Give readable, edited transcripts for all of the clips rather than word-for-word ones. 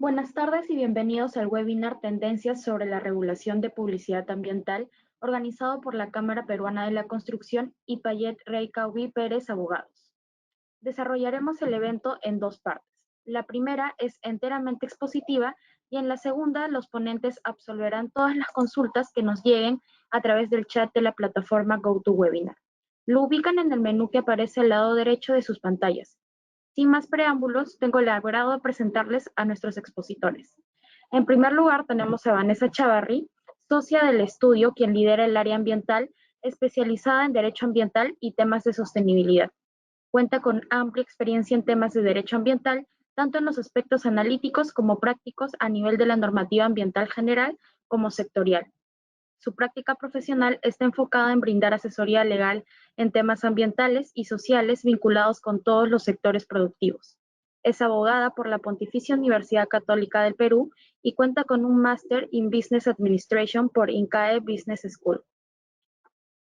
Buenas tardes y bienvenidos al webinar Tendencias sobre la regulación de publicidad ambiental, organizado por la Cámara Peruana de la Construcción y Payet Rey Caubi Pérez Abogados. Desarrollaremos el evento en dos partes. La primera es enteramente expositiva y en la segunda los ponentes absolverán todas las consultas que nos lleguen a través del chat de la plataforma GoToWebinar. Lo ubican en el menú que aparece al lado derecho de sus pantallas. Sin más preámbulos, tengo el agrado de presentarles a nuestros expositores. En primer lugar, tenemos a Vanessa Chavarri, socia del estudio, quien lidera el área ambiental, especializada en derecho ambiental y temas de sostenibilidad. Cuenta con amplia experiencia en temas de derecho ambiental, tanto en los aspectos analíticos como prácticos a nivel de la normativa ambiental general como sectorial. Su práctica profesional está enfocada en brindar asesoría legal en temas ambientales y sociales vinculados con todos los sectores productivos. Es abogada por la Pontificia Universidad Católica del Perú y cuenta con un Máster in Business Administration por INCAE Business School.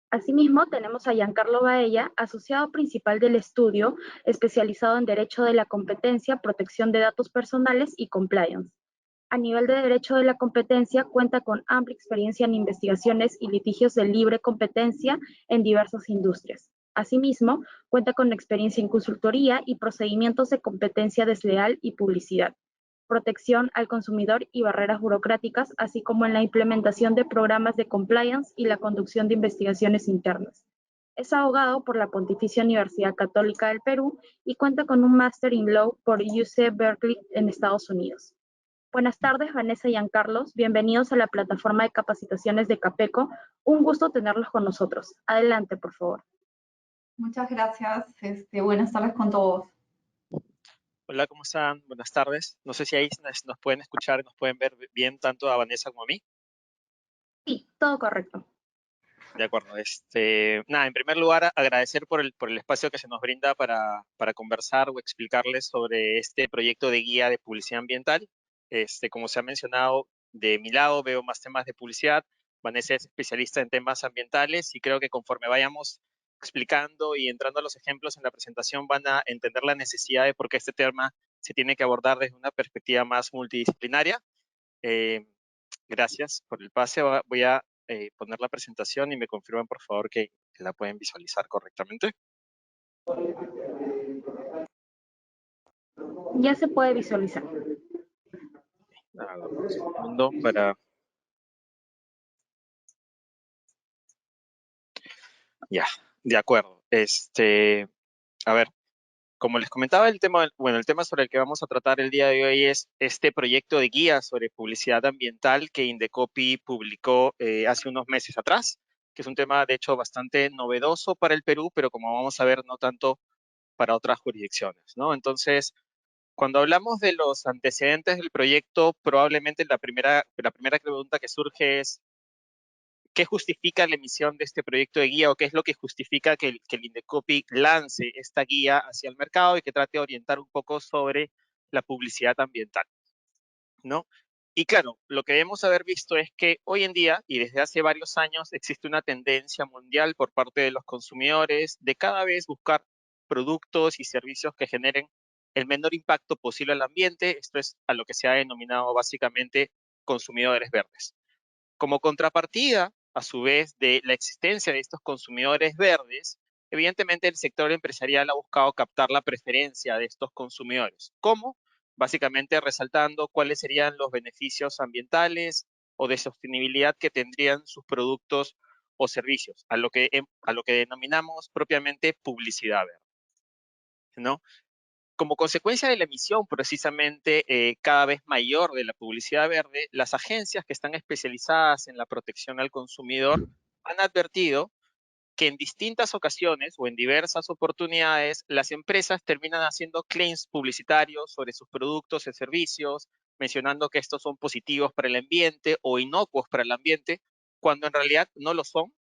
Asimismo, tenemos a Giancarlo Baella, asociado principal del estudio, especializado en Derecho de la Competencia, Protección de Datos Personales y Compliance. A nivel de derecho de la competencia, cuenta con amplia experiencia en investigaciones y litigios de libre competencia en diversas industrias. Asimismo, cuenta con experiencia en consultoría y procedimientos de competencia desleal y publicidad, protección al consumidor y barreras burocráticas, así como en la implementación de programas de compliance y la conducción de investigaciones internas. Es abogado por la Pontificia Universidad Católica del Perú y cuenta con un Master in Law por UC Berkeley en Estados Unidos. Buenas tardes, Vanessa y Giancarlos. Bienvenidos a la plataforma de capacitaciones de Capeco. Un gusto tenerlos con nosotros. Adelante, por favor. Muchas gracias. Buenas tardes con todos. Hola, ¿cómo están? Buenas tardes. No sé si ahí nos pueden escuchar, nos pueden ver bien tanto a Vanessa como a mí. Sí, todo correcto. De acuerdo. Nada, en primer lugar, agradecer por el espacio que se nos brinda para conversar o explicarles sobre este proyecto de guía de publicidad ambiental. Como se ha mencionado, de mi lado veo más temas de publicidad. Vanessa es especialista en temas ambientales y creo que conforme vayamos explicando y entrando a los ejemplos en la presentación van a entender la necesidad de por qué este tema se tiene que abordar desde una perspectiva más multidisciplinaria. Eh, Gracias por el pase. Voy a poner la presentación y me confirman, por favor, que la pueden visualizar correctamente. Ya se puede visualizar. Nada, un segundo para... Ya, de acuerdo. A ver, como les comentaba, el tema sobre el que vamos a tratar el día de hoy es este proyecto de guía sobre publicidad ambiental que Indecopi publicó hace unos meses atrás, que es un tema, de hecho, bastante novedoso para el Perú, pero como vamos a ver, no tanto para otras jurisdicciones, ¿no? Entonces, cuando hablamos de los antecedentes del proyecto, probablemente la primera pregunta que surge es, ¿qué justifica la emisión de este proyecto de guía o qué es lo que justifica que el Indecopi lance esta guía hacia el mercado y que trate de orientar un poco sobre la publicidad ambiental, ¿no? Y claro, lo que debemos haber visto es que hoy en día y desde hace varios años existe una tendencia mundial por parte de los consumidores de cada vez buscar productos y servicios que generen el menor impacto posible al ambiente. Esto es a lo que se ha denominado básicamente consumidores verdes. Como contrapartida, a su vez, de la existencia de estos consumidores verdes, evidentemente el sector empresarial ha buscado captar la preferencia de estos consumidores. ¿Cómo? Básicamente resaltando cuáles serían los beneficios ambientales o de sostenibilidad que tendrían sus productos o servicios, a lo que denominamos propiamente publicidad verde, ¿no? Como consecuencia de la emisión precisamente cada vez mayor de la publicidad verde, las agencias que están especializadas en la protección al consumidor han advertido que en distintas ocasiones o en diversas oportunidades las empresas terminan haciendo claims publicitarios sobre sus productos y servicios, mencionando que estos son positivos para el ambiente o inocuos para el ambiente, cuando en realidad no lo son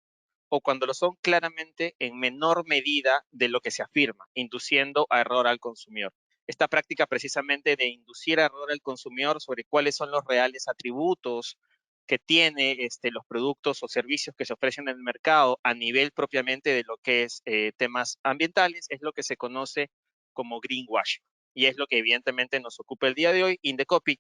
o cuando lo son claramente en menor medida de lo que se afirma, induciendo a error al consumidor. Esta práctica precisamente de inducir a error al consumidor sobre cuáles son los reales atributos que tiene los productos o servicios que se ofrecen en el mercado a nivel propiamente de lo que es temas ambientales, es lo que se conoce como greenwashing. Y es lo que evidentemente nos ocupa el día de hoy. Indecopi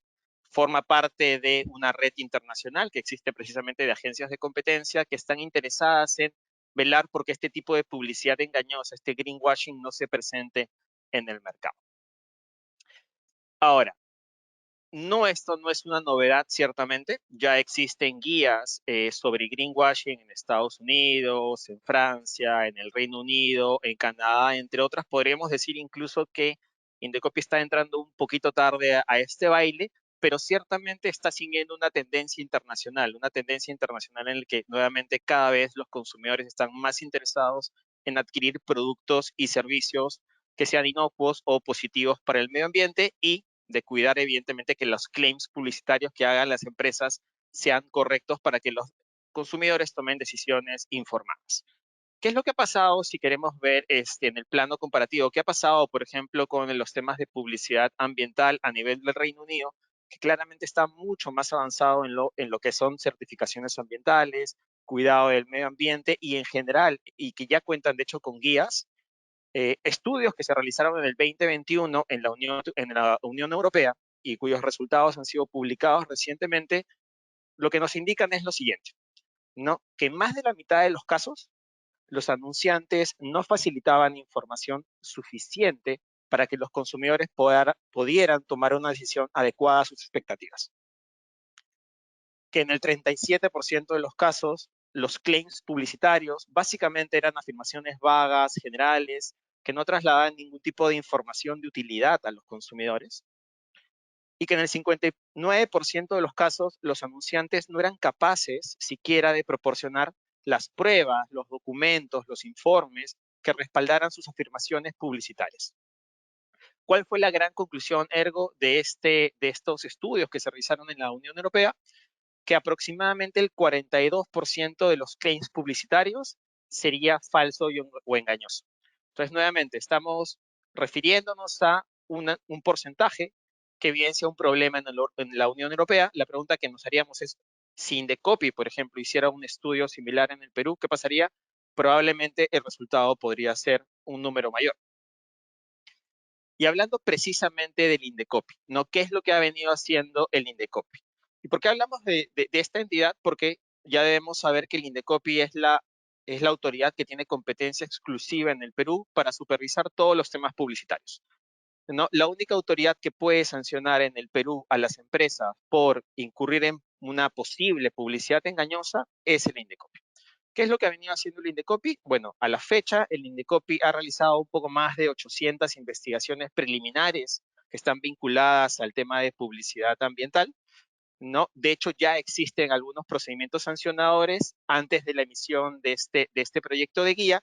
forma parte de una red internacional que existe precisamente de agencias de competencia que están interesadas en velar porque este tipo de publicidad engañosa, este greenwashing, no se presente en el mercado. Ahora, esto no es una novedad, ciertamente. Ya existen guías sobre greenwashing en Estados Unidos, en Francia, en el Reino Unido, en Canadá, entre otras. Podríamos decir incluso que Indecopy está entrando un poquito tarde a este baile, pero ciertamente está siguiendo una tendencia internacional en la que nuevamente cada vez los consumidores están más interesados en adquirir productos y servicios que sean inocuos o positivos para el medio ambiente y de cuidar evidentemente que los claims publicitarios que hagan las empresas sean correctos para que los consumidores tomen decisiones informadas. ¿Qué es lo que ha pasado si queremos ver en el plano comparativo? ¿Qué ha pasado, por ejemplo, con los temas de publicidad ambiental a nivel del Reino Unido, que claramente está mucho más avanzado en lo que son certificaciones ambientales, cuidado del medio ambiente y en general, y que ya cuentan de hecho con guías, estudios que se realizaron en el 2021 en la Unión Europea y cuyos resultados han sido publicados recientemente, lo que nos indican es lo siguiente, ¿no? Que en más de la mitad de los casos, los anunciantes no facilitaban información suficiente para que los consumidores pudieran tomar una decisión adecuada a sus expectativas. Que en el 37% de los casos, los claims publicitarios básicamente eran afirmaciones vagas, generales, que no trasladaban ningún tipo de información de utilidad a los consumidores. Y que en el 59% de los casos, los anunciantes no eran capaces siquiera de proporcionar las pruebas, los documentos, los informes que respaldaran sus afirmaciones publicitarias. ¿Cuál fue la gran conclusión, ergo, de estos estudios que se realizaron en la Unión Europea? Que aproximadamente el 42% de los claims publicitarios sería falso o engañoso. Entonces, nuevamente, estamos refiriéndonos a un porcentaje que evidencia un problema en la Unión Europea. La pregunta que nos haríamos es, si Indecopy, por ejemplo, hiciera un estudio similar en el Perú, ¿qué pasaría? Probablemente el resultado podría ser un número mayor. Y hablando precisamente del Indecopy, ¿no? ¿Qué es lo que ha venido haciendo el Indecopy? ¿Y por qué hablamos de esta entidad? Porque ya debemos saber que el Indecopy es la autoridad que tiene competencia exclusiva en el Perú para supervisar todos los temas publicitarios, ¿no? La única autoridad que puede sancionar en el Perú a las empresas por incurrir en una posible publicidad engañosa es el Indecopy. ¿Qué es lo que ha venido haciendo el Indecopy? Bueno, a la fecha, el Indecopy ha realizado un poco más de 800 investigaciones preliminares que están vinculadas al tema de publicidad ambiental, ¿no? De hecho, ya existen algunos procedimientos sancionadores antes de la emisión de este proyecto de guía,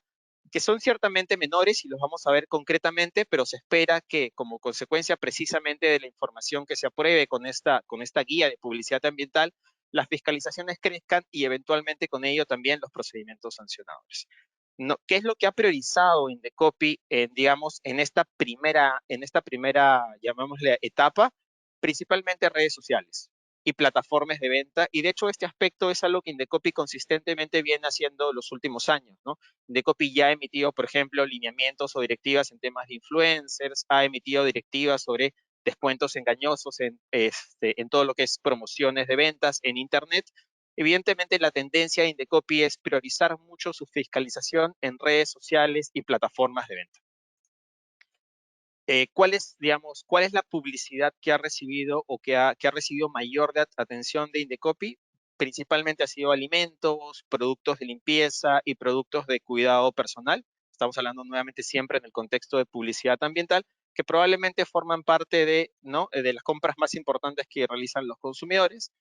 que son ciertamente menores y los vamos a ver concretamente, pero se espera que como consecuencia precisamente de la información que se apruebe con esta guía de publicidad ambiental, las fiscalizaciones crezcan y eventualmente con ello también los procedimientos sancionadores. No, ¿qué es lo que ha priorizado Indecopy digamos, en esta primera, llamémosle, etapa? Principalmente redes sociales y plataformas de venta. Y de hecho, este aspecto es algo que Indecopy consistentemente viene haciendo los últimos años, ¿no? Indecopy ya ha emitido, por ejemplo, lineamientos o directivas en temas de influencers, ha emitido directivas sobre descuentos engañosos en todo lo que es promociones de ventas en Internet. Evidentemente, la tendencia de Indecopy es priorizar mucho su fiscalización en redes sociales y plataformas de venta. ¿Cuál es la publicidad que ha recibido o que ha recibido mayor atención de Indecopy? Principalmente ha sido alimentos, productos de limpieza y productos de cuidado personal. Estamos hablando nuevamente siempre en el contexto de publicidad ambiental, que probablemente forman parte de las compras más importantes que realizan los consumidores.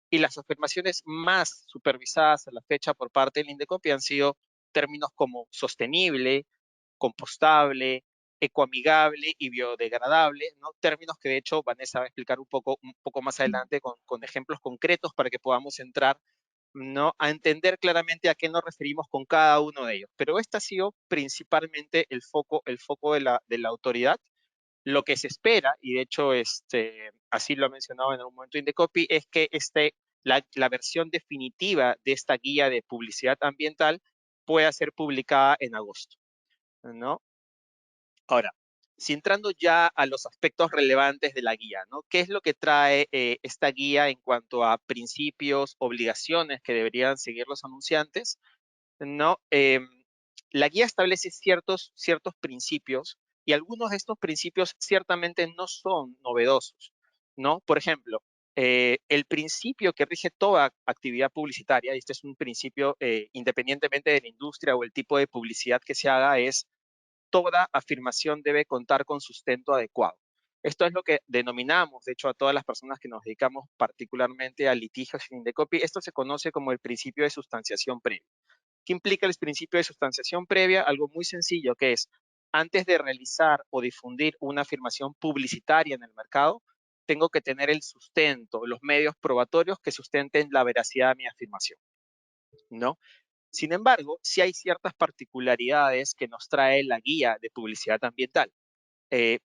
Y las afirmaciones más supervisadas a la fecha por parte del Indecopy han sido términos como sostenible, compostable, ecoamigable y biodegradable, ¿no? Términos que de hecho Vanessa va a explicar un poco más adelante con ejemplos concretos para que podamos entrar, ¿no? A entender claramente a qué nos referimos con cada uno de ellos. Pero este ha sido principalmente el foco de la autoridad. Lo que se espera, y de hecho así lo ha mencionado en algún momento Indecopy, es que la versión definitiva de esta guía de publicidad ambiental pueda ser publicada en agosto, ¿no? Ahora, si entrando ya a los aspectos relevantes de la guía, ¿no? ¿Qué es lo que trae esta guía en cuanto a principios, obligaciones que deberían seguir los anunciantes? ¿No? La guía establece ciertos principios y algunos de estos principios ciertamente no son novedosos, ¿no? Por ejemplo, el principio que rige toda actividad publicitaria, y este es un principio independientemente de la industria o el tipo de publicidad que se haga, es toda afirmación debe contar con sustento adecuado. Esto es lo que denominamos, de hecho, a todas las personas que nos dedicamos particularmente a litigios en Indecopy, esto se conoce como el principio de sustanciación previa. ¿Qué implica el principio de sustanciación previa? Algo muy sencillo, que es, antes de realizar o difundir una afirmación publicitaria en el mercado, tengo que tener el sustento, los medios probatorios que sustenten la veracidad de mi afirmación, ¿no? Sin embargo, sí hay ciertas particularidades que nos trae la guía de publicidad ambiental.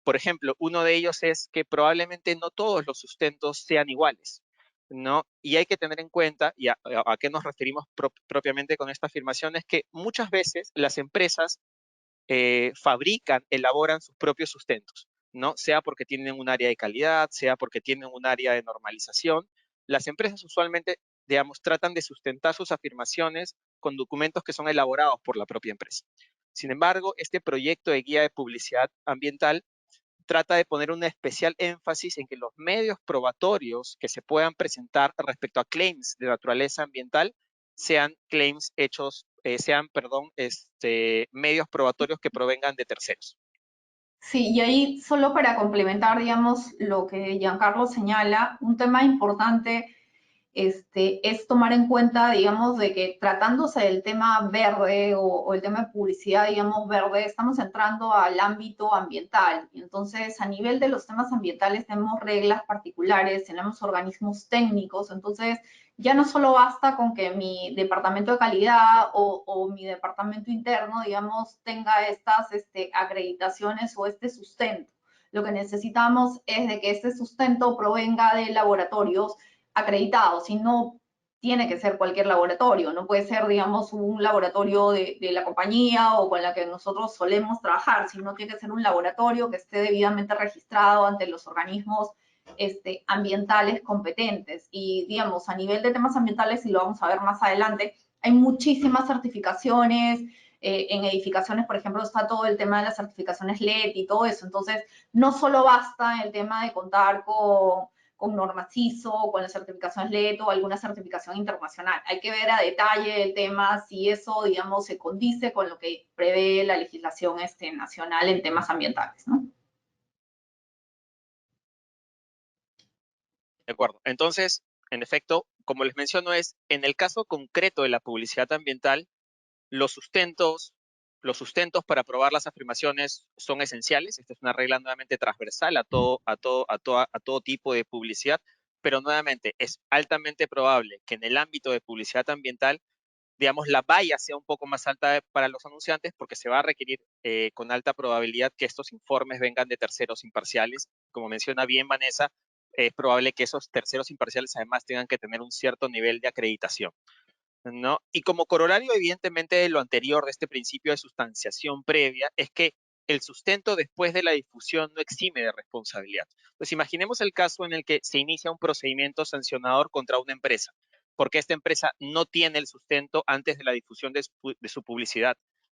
Por ejemplo, uno de ellos es que probablemente no todos los sustentos sean iguales, ¿no? Y hay que tener en cuenta, y a qué nos referimos propiamente con esta afirmación, es que muchas veces las empresas fabrican, elaboran sus propios sustentos, ¿no? Sea porque tienen un área de calidad, sea porque tienen un área de normalización. Las empresas usualmente, digamos, tratan de sustentar sus afirmaciones con documentos que son elaborados por la propia empresa. Sin embargo, este proyecto de guía de publicidad ambiental trata de poner un especial énfasis en que los medios probatorios que se puedan presentar respecto a claims de naturaleza ambiental sean claims hechos, medios probatorios que provengan de terceros. Sí, y ahí solo para complementar, digamos, lo que Giancarlo señala, un tema importante es tomar en cuenta, digamos, de que tratándose del tema verde o el tema de publicidad, digamos, verde, estamos entrando al ámbito ambiental. Y entonces, a nivel de los temas ambientales, tenemos reglas particulares, tenemos organismos técnicos. Entonces, ya no solo basta con que mi departamento de calidad o mi departamento interno, digamos, tenga estas acreditaciones o este sustento. Lo que necesitamos es de que este sustento provenga de laboratorios acreditados y no tiene que ser cualquier laboratorio, no puede ser, digamos, un laboratorio de la compañía o con la que nosotros solemos trabajar, sino tiene que ser un laboratorio que esté debidamente registrado ante los organismos ambientales competentes. Y, digamos, a nivel de temas ambientales, y lo vamos a ver más adelante, hay muchísimas certificaciones. En edificaciones, por ejemplo, está todo el tema de las certificaciones LED y todo eso. Entonces, no solo basta el tema de contar con normas ISO, con las certificaciones LED o alguna certificación internacional. Hay que ver a detalle el tema, si eso, digamos, se condice con lo que prevé la legislación nacional en temas ambientales, ¿no? De acuerdo. Entonces, en efecto, como les menciono, en el caso concreto de la publicidad ambiental, los sustentos, para probar las afirmaciones son esenciales. Esta es una regla nuevamente transversal a todo tipo de publicidad, pero nuevamente es altamente probable que en el ámbito de publicidad ambiental, digamos, la valla sea un poco más alta para los anunciantes porque se va a requerir con alta probabilidad que estos informes vengan de terceros imparciales. Como menciona bien Vanessa, es probable que esos terceros imparciales además tengan que tener un cierto nivel de acreditación, ¿no? Y como corolario, evidentemente, de lo anterior, de este principio de sustanciación previa, es que el sustento después de la difusión no exime de responsabilidad. Pues imaginemos el caso en el que se inicia un procedimiento sancionador contra una empresa, porque esta empresa no tiene el sustento antes de la difusión de su publicidad.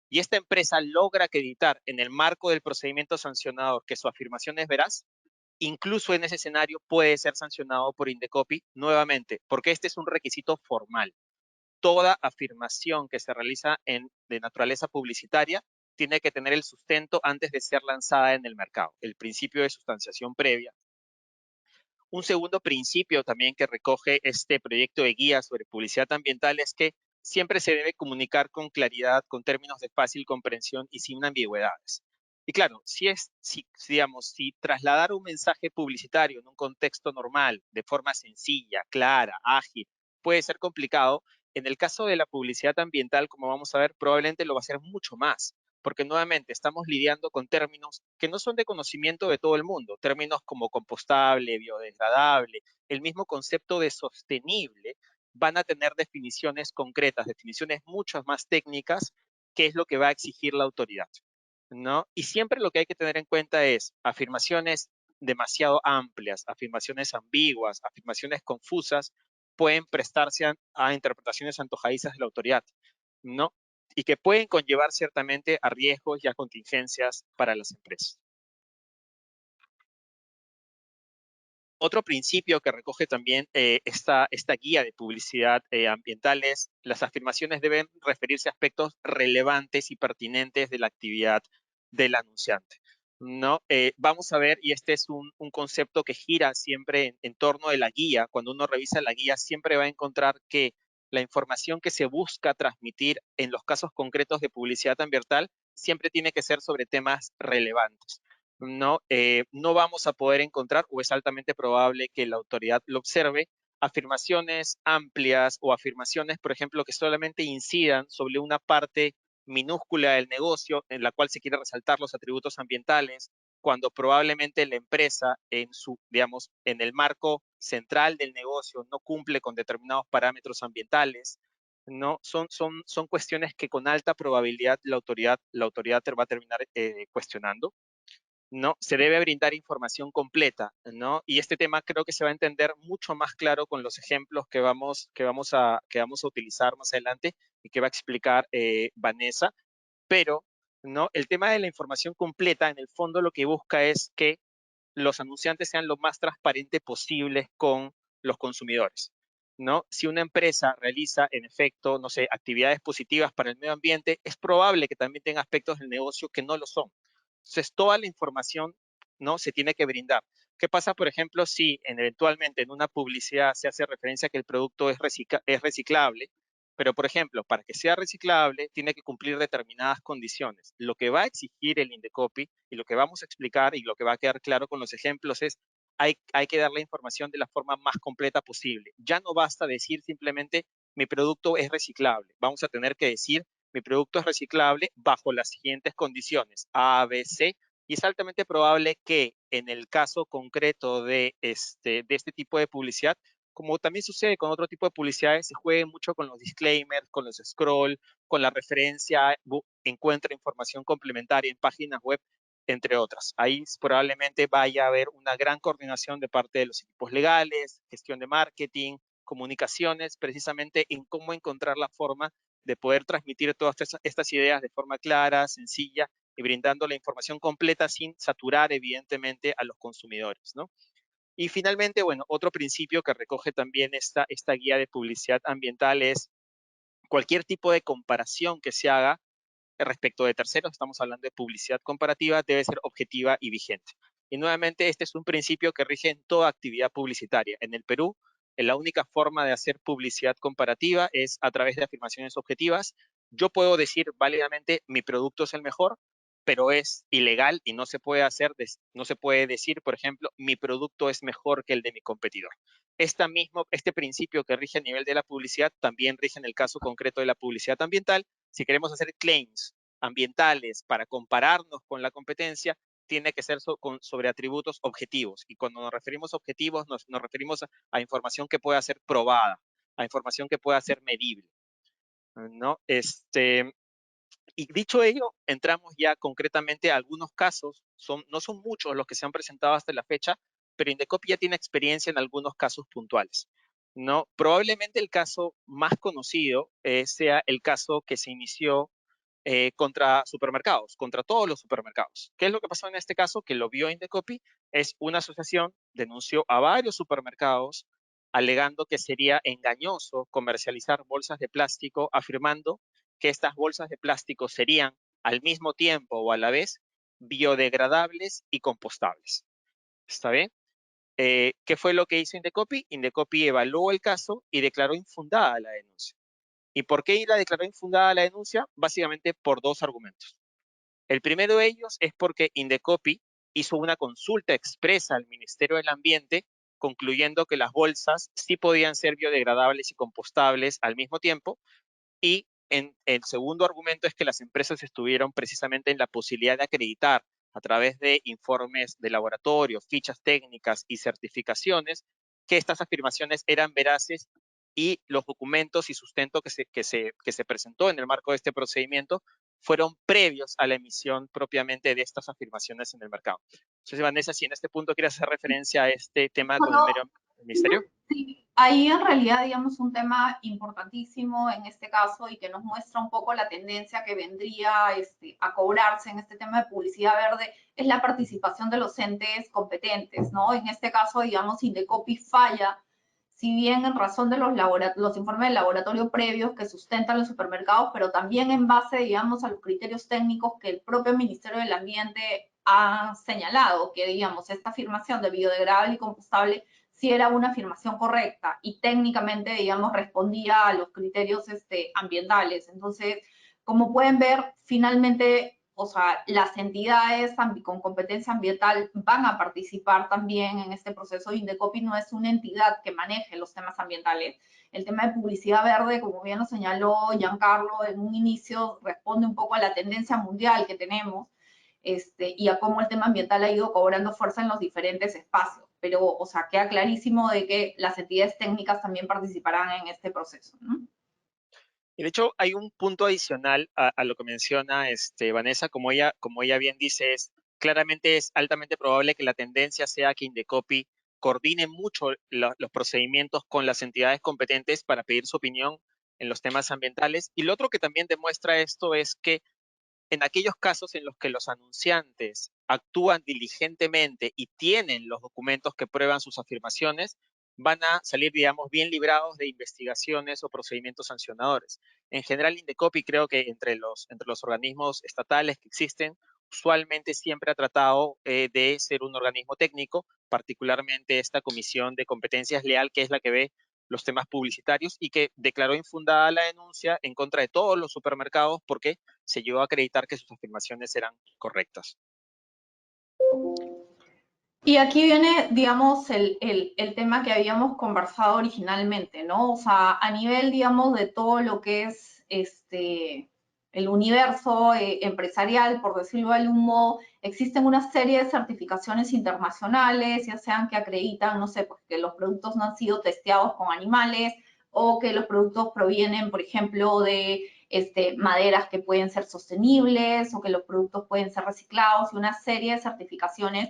Y esta empresa logra acreditar en el marco del procedimiento sancionador que su afirmación es veraz. Incluso en ese escenario puede ser sancionado por Indecopy nuevamente, porque este es un requisito formal. Toda afirmación que se realiza de naturaleza publicitaria tiene que tener el sustento antes de ser lanzada en el mercado, el principio de sustanciación previa. Un segundo principio también que recoge este proyecto de guía sobre publicidad ambiental es que siempre se debe comunicar con claridad, con términos de fácil comprensión y sin ambigüedades. Y claro, si trasladar un mensaje publicitario en un contexto normal, de forma sencilla, clara, ágil, puede ser complicado, en el caso de la publicidad ambiental, como vamos a ver, probablemente lo va a ser mucho más, porque nuevamente estamos lidiando con términos que no son de conocimiento de todo el mundo, términos como compostable, biodegradable, el mismo concepto de sostenible, van a tener definiciones concretas, definiciones mucho más técnicas, que es lo que va a exigir la autoridad. ¿no? Y siempre lo que hay que tener en cuenta es afirmaciones demasiado amplias, afirmaciones ambiguas, afirmaciones confusas, pueden prestarse a interpretaciones antojadizas de la autoridad, ¿no? Y que pueden conllevar ciertamente a riesgos y a contingencias para las empresas. Otro principio que recoge también esta guía de publicidad ambiental es las afirmaciones deben referirse a aspectos relevantes y pertinentes de la actividad del anunciante, ¿no? Vamos a ver, y este es un concepto que gira siempre en torno de la guía. Cuando uno revisa la guía, siempre va a encontrar que la información que se busca transmitir en los casos concretos de publicidad ambiental siempre tiene que ser sobre temas relevantes. No vamos a poder encontrar, o es altamente probable que la autoridad lo observe, afirmaciones amplias o afirmaciones, por ejemplo, que solamente incidan sobre una parte minúscula del negocio en la cual se quiere resaltar los atributos ambientales, cuando probablemente la empresa digamos, en el marco central del negocio no cumple con determinados parámetros ambientales. ¿No? Son cuestiones que con alta probabilidad la autoridad va a terminar cuestionando. ¿No? Se debe brindar información completa, ¿no? Y este tema creo que se va a entender mucho más claro con los ejemplos que vamos a utilizar más adelante y que va a explicar Vanessa. Pero, ¿no? El tema de la información completa, en el fondo lo que busca es que los anunciantes sean lo más transparentes posibles con los consumidores, ¿no? Si una empresa realiza, en efecto, no sé, actividades positivas para el medio ambiente, es probable que también tenga aspectos del negocio que no lo son. Entonces, toda la información, ¿no? Se tiene que brindar. ¿Qué pasa, por ejemplo, si eventualmente en una publicidad se hace referencia a que el producto es reciclable, pero, por ejemplo, para que sea reciclable, tiene que cumplir determinadas condiciones? Lo que va a exigir el Indecopi y lo que vamos a explicar y lo que va a quedar claro con los ejemplos es hay que dar la información de la forma más completa posible. Ya no basta decir simplemente mi producto es reciclable. Vamos a tener que decir mi producto es reciclable bajo las siguientes condiciones, A, B, C, y es altamente probable que en el caso concreto de este tipo de publicidad, como también sucede con otro tipo de publicidades, se juegue mucho con los disclaimers, con los scroll, con la referencia, encuentra información complementaria en páginas web, entre otras. Ahí probablemente vaya a haber una gran coordinación de parte de los equipos legales, gestión de marketing, comunicaciones, precisamente en cómo encontrar la forma de poder transmitir todas estas ideas de forma clara, sencilla y brindando la información completa sin saturar evidentemente a los consumidores, ¿no? Y finalmente, bueno, otro principio que recoge también esta guía de publicidad ambiental es cualquier tipo de comparación que se haga respecto de terceros, estamos hablando de publicidad comparativa, debe ser objetiva y vigente. Y nuevamente, este es un principio que rige en toda actividad publicitaria. En el Perú, la única forma de hacer publicidad comparativa es a través de afirmaciones objetivas. Yo puedo decir válidamente mi producto es el mejor, pero es ilegal y no se puede no se puede decir, por ejemplo, mi producto es mejor que el de mi competidor. Este principio que rige a nivel de la publicidad también rige en el caso concreto de la publicidad ambiental. Si queremos hacer claims ambientales para compararnos con la competencia, tiene que ser sobre atributos objetivos. Y cuando nos referimos a objetivos, nos referimos a información que pueda ser probada, a información que pueda ser medible, ¿no? Y dicho ello, entramos ya concretamente a algunos casos. No son muchos los que se han presentado hasta la fecha, pero Indecopi ya tiene experiencia en algunos casos puntuales, ¿no? Probablemente el caso más conocido sea el caso que se inició contra supermercados, contra todos los supermercados. ¿Qué es lo que pasó en este caso? Que lo vio Indecopi, es una asociación, denunció a varios supermercados alegando que sería engañoso comercializar bolsas de plástico, afirmando que estas bolsas de plástico serían al mismo tiempo o a la vez biodegradables y compostables. ¿Está bien? ¿Qué fue lo que hizo Indecopi? Indecopi evaluó el caso y declaró infundada la denuncia. ¿Y por qué la declaró infundada la denuncia? Básicamente por dos argumentos. El primero de ellos es porque Indecopi hizo una consulta expresa al Ministerio del Ambiente, concluyendo que las bolsas sí podían ser biodegradables y compostables al mismo tiempo. Y el segundo argumento es que las empresas estuvieron precisamente en la posibilidad de acreditar a través de informes de laboratorio, fichas técnicas y certificaciones que estas afirmaciones eran veraces y los documentos y sustento que se presentó en el marco de este procedimiento fueron previos a la emisión propiamente de estas afirmaciones en el mercado. Entonces, Vanessa, si en este punto quieres hacer referencia a este tema con el Ministerio. Sí, ahí en realidad, digamos, un tema importantísimo en este caso y que nos muestra un poco la tendencia que vendría a cobrarse en este tema de publicidad verde es la participación de los entes competentes, ¿no? En este caso, digamos, Indecopi falla, si bien en razón de los informes de laboratorio previos que sustentan los supermercados, pero también en base, digamos, a los criterios técnicos que el propio Ministerio del Ambiente ha señalado, que, digamos, esta afirmación de biodegradable y compostable si era una afirmación correcta y técnicamente, digamos, respondía a los criterios ambientales. Entonces, como pueden ver, finalmente, o sea, las entidades con competencia ambiental van a participar también en este proceso. Indecopi no es una entidad que maneje los temas ambientales. El tema de publicidad verde, como bien lo señaló Giancarlo en un inicio, responde un poco a la tendencia mundial que tenemos y a cómo el tema ambiental ha ido cobrando fuerza en los diferentes espacios. Pero, o sea, queda clarísimo de que las entidades técnicas también participarán en este proceso, ¿no? Y de hecho, hay un punto adicional a lo que menciona Vanessa, como ella bien dice, claramente es altamente probable que la tendencia sea que Indecopi coordine mucho los procedimientos con las entidades competentes para pedir su opinión en los temas ambientales. Y lo otro que también demuestra esto es que en aquellos casos en los que los anunciantes actúan diligentemente y tienen los documentos que prueban sus afirmaciones, van a salir, digamos, bien librados de investigaciones o procedimientos sancionadores. En general, Indecopi creo que entre los organismos estatales que existen, usualmente siempre ha tratado de ser un organismo técnico, particularmente esta Comisión de Competencias Leal, que es la que ve los temas publicitarios y que declaró infundada la denuncia en contra de todos los supermercados porque se llegó a acreditar que sus afirmaciones eran correctas. Y aquí viene, digamos, el tema que habíamos conversado originalmente, ¿no? O sea, a nivel, digamos, de todo lo que es el universo empresarial, por decirlo de algún modo, existen una serie de certificaciones internacionales, ya sean que acreditan, no sé, pues que los productos no han sido testeados con animales o que los productos provienen, por ejemplo, de maderas que pueden ser sostenibles o que los productos pueden ser reciclados y una serie de certificaciones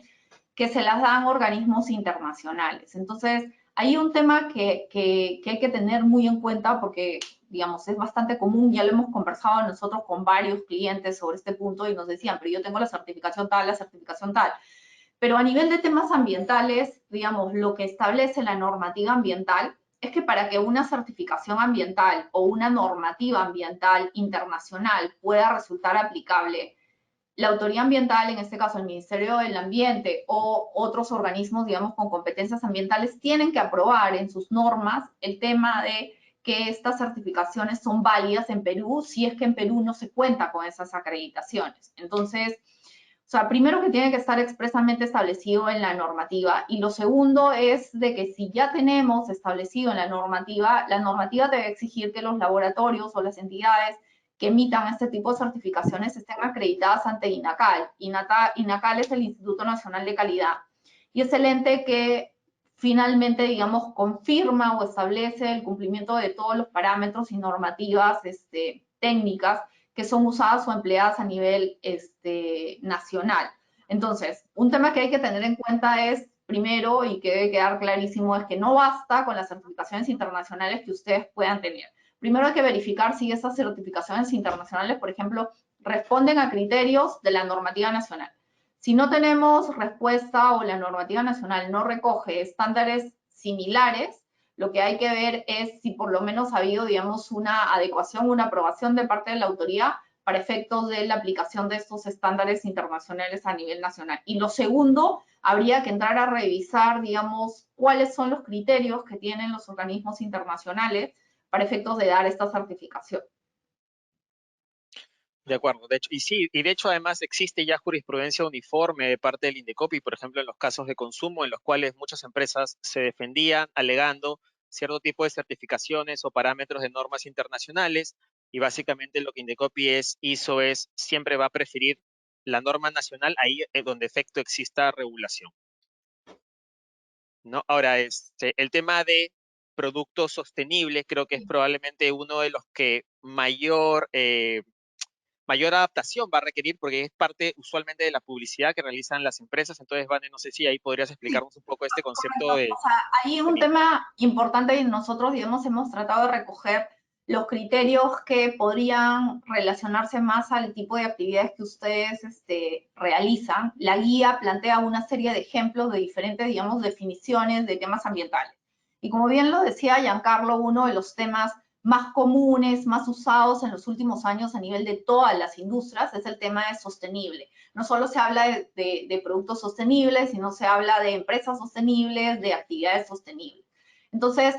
que se las dan organismos internacionales. Entonces, hay un tema que hay que tener muy en cuenta porque, digamos, es bastante común, ya lo hemos conversado nosotros con varios clientes sobre este punto y nos decían, pero yo tengo la certificación tal, la certificación tal. Pero a nivel de temas ambientales, digamos, lo que establece la normativa ambiental es que para que una certificación ambiental o una normativa ambiental internacional pueda resultar aplicable, la autoridad ambiental, en este caso el Ministerio del Ambiente o otros organismos, digamos, con competencias ambientales, tienen que aprobar en sus normas el tema de que estas certificaciones son válidas en Perú si es que en Perú no se cuenta con esas acreditaciones. Entonces, o sea, primero que tiene que estar expresamente establecido en la normativa y lo segundo es de que si ya tenemos establecido en la normativa debe exigir que los laboratorios o las entidades que emitan este tipo de certificaciones estén acreditadas ante INACAL. INACAL es el Instituto Nacional de Calidad y es el ente que finalmente, digamos, confirma o establece el cumplimiento de todos los parámetros y normativas técnicas que son usadas o empleadas a nivel nacional. Entonces, un tema que hay que tener en cuenta es, primero, y que debe quedar clarísimo, es que no basta con las certificaciones internacionales que ustedes puedan tener. Primero hay que verificar si esas certificaciones internacionales, por ejemplo, responden a criterios de la normativa nacional. Si no tenemos respuesta o la normativa nacional no recoge estándares similares, lo que hay que ver es si por lo menos ha habido, digamos, una adecuación, una aprobación de parte de la autoridad para efectos de la aplicación de estos estándares internacionales a nivel nacional. Y lo segundo, habría que entrar a revisar, digamos, cuáles son los criterios que tienen los organismos internacionales para efectos de dar esta certificación. De acuerdo, de hecho, y de hecho además existe ya jurisprudencia uniforme de parte del Indecopi, por ejemplo, en los casos de consumo en los cuales muchas empresas se defendían alegando cierto tipo de certificaciones o parámetros de normas internacionales y básicamente lo que Indecopi hizo es siempre va a preferir la norma nacional ahí donde efecto exista regulación, ¿no? Ahora, el tema de productos sostenibles creo que es probablemente uno de los que mayor mayor adaptación va a requerir porque es parte usualmente de la publicidad que realizan las empresas. Entonces, Vane, no sé si ahí podrías explicarnos un poco este concepto Correcto. O sea, ahí es un tema importante y nosotros, digamos, hemos tratado de recoger los criterios que podrían relacionarse más al tipo de actividades que ustedes realizan. La guía plantea una serie de ejemplos de diferentes, digamos, definiciones de temas ambientales. Y como bien lo decía Giancarlo, uno de los temas más comunes, más usados en los últimos años a nivel de todas las industrias es el tema de sostenible. No solo se habla de productos sostenibles, sino se habla de empresas sostenibles, de actividades sostenibles. Entonces,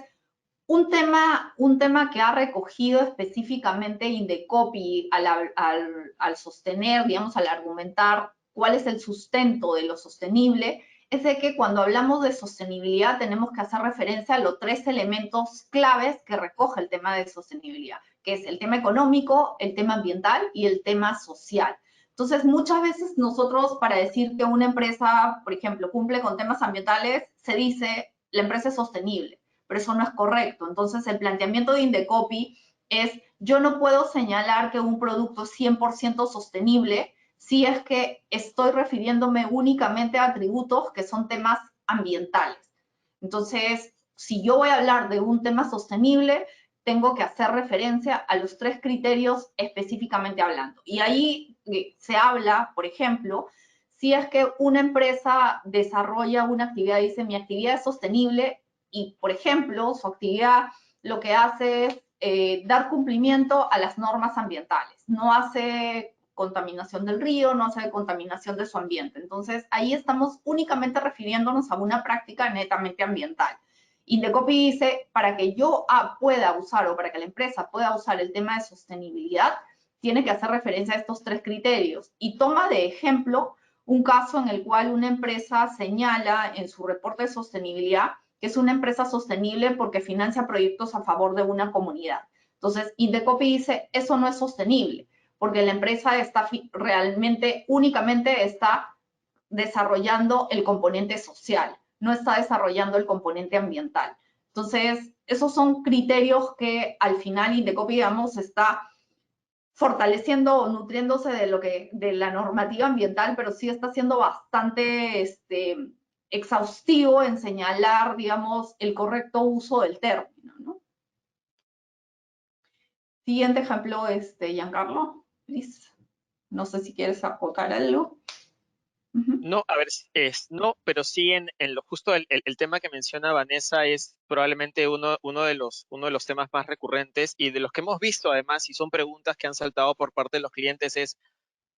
un tema que ha recogido específicamente Indecopi al sostener, digamos, al argumentar cuál es el sustento de lo sostenible, es de que cuando hablamos de sostenibilidad tenemos que hacer referencia a los 3 elementos claves que recoge el tema de sostenibilidad, que es el tema económico, el tema ambiental y el tema social. Entonces, muchas veces nosotros, para decir que una empresa, por ejemplo, cumple con temas ambientales, se dice la empresa es sostenible, pero eso no es correcto. Entonces, el planteamiento de Indecopi es, yo no puedo señalar que un producto es 100% sostenible si es que estoy refiriéndome únicamente a atributos que son temas ambientales. Entonces, si yo voy a hablar de un tema sostenible, tengo que hacer referencia a los 3 criterios específicamente hablando. Y ahí se habla, por ejemplo, si es que una empresa desarrolla una actividad, dice mi actividad es sostenible y, por ejemplo, su actividad lo que hace es dar cumplimiento a las normas ambientales. No hace contaminación del río, no hace contaminación de su ambiente. Entonces, ahí estamos únicamente refiriéndonos a una práctica netamente ambiental. Indecopi dice, para que yo pueda usar o para que la empresa pueda usar el tema de sostenibilidad, tiene que hacer referencia a estos 3 criterios y toma de ejemplo un caso en el cual una empresa señala en su reporte de sostenibilidad que es una empresa sostenible porque financia proyectos a favor de una comunidad. Entonces, Indecopi dice, eso no es sostenible, porque la empresa está realmente, únicamente está desarrollando el componente social, no está desarrollando el componente ambiental. Entonces, esos son criterios que al final Indecopi, digamos, está fortaleciendo o nutriéndose de la normativa ambiental, pero sí está siendo bastante exhaustivo en señalar, digamos, el correcto uso del término, ¿no? Siguiente ejemplo, Giancarlo, please. No sé si quieres acotar algo. No, a ver, no, pero sí en lo justo el tema que menciona Vanessa es probablemente uno de los temas más recurrentes y de los que hemos visto además, y son preguntas que han saltado por parte de los clientes, es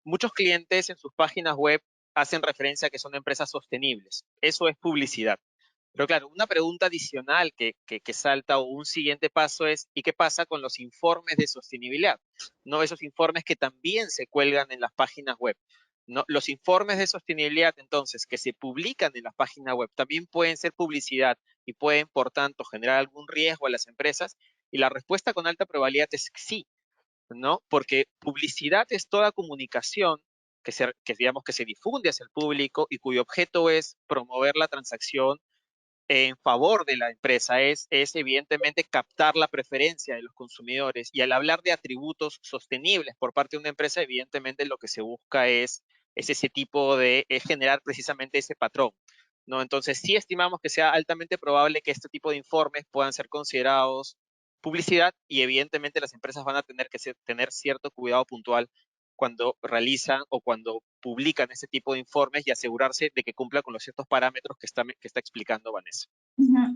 muchos clientes en sus páginas web hacen referencia a que son empresas sostenibles. Eso es publicidad. Pero claro, una pregunta adicional que salta o un siguiente paso es, ¿y qué pasa con los informes de sostenibilidad? ¿No? Esos informes que también se cuelgan en las páginas web. ¿No? Los informes de sostenibilidad, entonces, que se publican en las páginas web, también pueden ser publicidad y pueden, por tanto, generar algún riesgo a las empresas. Y la respuesta con alta probabilidad es sí, ¿no? Porque publicidad es toda comunicación digamos, que se difunde hacia el público y cuyo objeto es promover la transacción en favor de la empresa, es evidentemente captar la preferencia de los consumidores. Y al hablar de atributos sostenibles por parte de una empresa, evidentemente lo que se busca es ese tipo es generar precisamente ese patrón, ¿no? Entonces, sí estimamos que sea altamente probable que este tipo de informes puedan ser considerados publicidad y evidentemente las empresas van a tener que tener cierto cuidado puntual cuando realizan o cuando publican ese tipo de informes y asegurarse de que cumpla con los ciertos parámetros que está explicando Vanessa.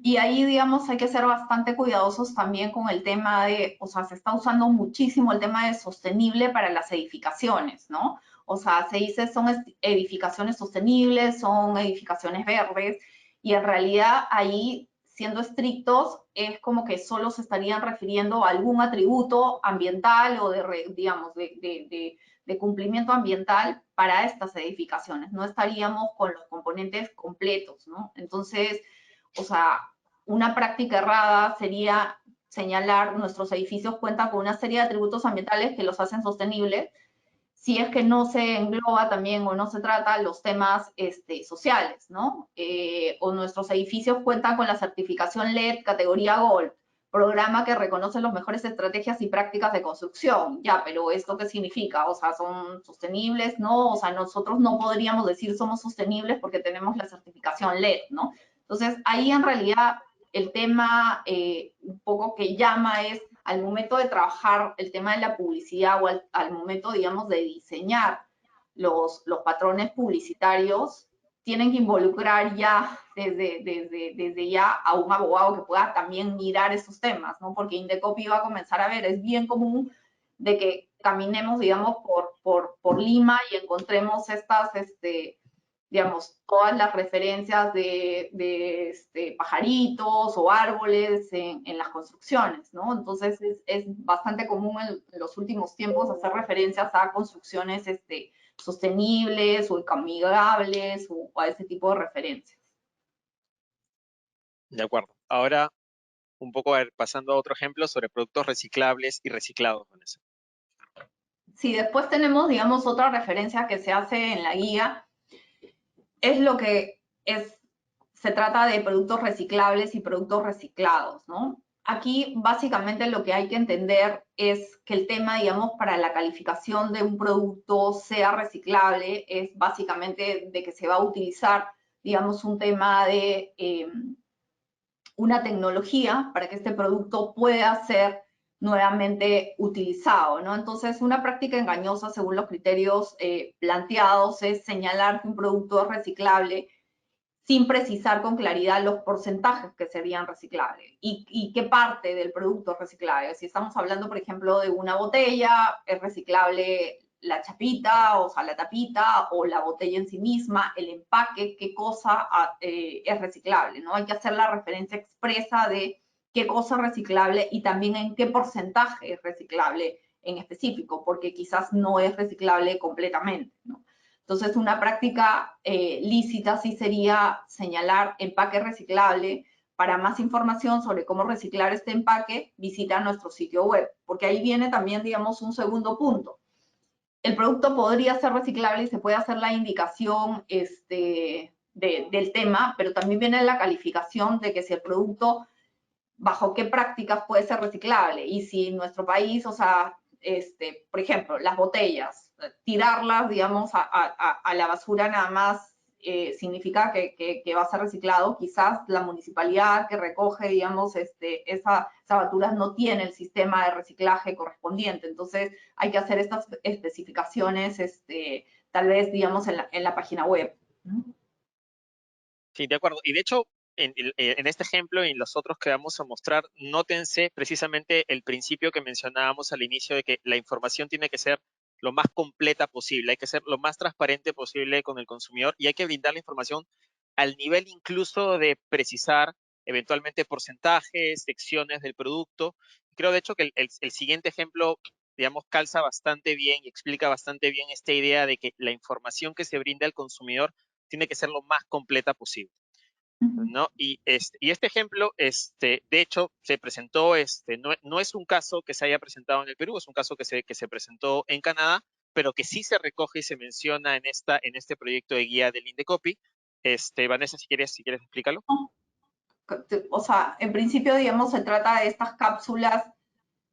Y ahí, digamos, hay que ser bastante cuidadosos también con el tema o sea, se está usando muchísimo el tema de sostenible para las edificaciones, ¿no? O sea, se dice son edificaciones sostenibles, son edificaciones verdes, y en realidad ahí, siendo estrictos, es como que solo se estarían refiriendo a algún atributo ambiental o digamos, de cumplimiento ambiental para estas edificaciones. No estaríamos con los componentes completos, ¿no? Entonces, o sea, una práctica errada sería señalar nuestros edificios cuentan con una serie de atributos ambientales que los hacen sostenibles, si es que no se engloba también o no se trata los temas sociales, ¿no? O nuestros edificios cuentan con la certificación LED categoría Gold, programa que reconoce las mejores estrategias y prácticas de construcción. Ya, pero ¿esto qué significa? O sea, ¿son sostenibles? No, o sea, nosotros no podríamos decir somos sostenibles porque tenemos la certificación LED, ¿no? Entonces, ahí en realidad el tema un poco que llama es al momento de trabajar el tema de la publicidad o al momento, digamos, de diseñar los patrones publicitarios, tienen que involucrar ya desde ya a un abogado que pueda también mirar esos temas, ¿no? Porque Indecopy va a comenzar a ver, es bien común de que caminemos, digamos, por Lima y encontremos estas, digamos, todas las referencias de pajaritos o árboles en las construcciones, ¿no? Entonces es bastante común en los últimos tiempos hacer referencias a construcciones sostenibles o amigables o a ese tipo de referencias. De acuerdo. Ahora, un poco pasando a otro ejemplo sobre productos reciclables y reciclados, Vanessa. Sí, después tenemos, digamos, otra referencia que se hace en la guía, es lo que se trata de productos reciclables y productos reciclados, ¿no? Aquí básicamente lo que hay que entender es que el tema, digamos, para la calificación de un producto sea reciclable es básicamente de que se va a utilizar, digamos, un tema de una tecnología para que este producto pueda ser nuevamente utilizado, ¿no? Entonces, una práctica engañosa según los criterios planteados es señalar que un producto es reciclable sin precisar con claridad los porcentajes que serían reciclables y qué parte del producto es reciclable. Si estamos hablando, por ejemplo, de una botella, es reciclable la chapita, o sea, la tapita, o la botella en sí misma, el empaque, qué cosa es reciclable, ¿no? Hay que hacer la referencia expresa de qué cosa es reciclable y también en qué porcentaje es reciclable en específico, porque quizás no es reciclable completamente, ¿no? Entonces, una práctica lícita sí sería señalar empaque reciclable. Para más información sobre cómo reciclar este empaque, visita nuestro sitio web, porque ahí viene también, digamos, un segundo punto. El producto podría ser reciclable y se puede hacer la indicación del tema, pero también viene la calificación de que si el producto, bajo qué prácticas puede ser reciclable. Y si en nuestro país, o sea, por ejemplo, las botellas, tirarlas, digamos, a la basura nada más significa que va a ser reciclado. Quizás la municipalidad que recoge, digamos, esa basura no tiene el sistema de reciclaje correspondiente. Entonces, hay que hacer estas especificaciones, tal vez, digamos, en la página web. Sí, de acuerdo. Y de hecho, en este ejemplo y en los otros que vamos a mostrar, nótense precisamente el principio que mencionábamos al inicio de que la información tiene que ser lo más completa posible, hay que ser lo más transparente posible con el consumidor y hay que brindar la información al nivel incluso de precisar eventualmente porcentajes, secciones del producto. Creo de hecho que el siguiente ejemplo, digamos, calza bastante bien y explica bastante bien esta idea de que la información que se brinda al consumidor tiene que ser lo más completa posible, ¿no? Y este ejemplo, de hecho, se presentó, no es un caso que se haya presentado en el Perú, es un caso que se presentó en Canadá, pero que sí se recoge y se menciona en este proyecto de guía del Indecopy. Vanessa, si quieres explícalo. O sea, en principio, digamos, se trata de estas cápsulas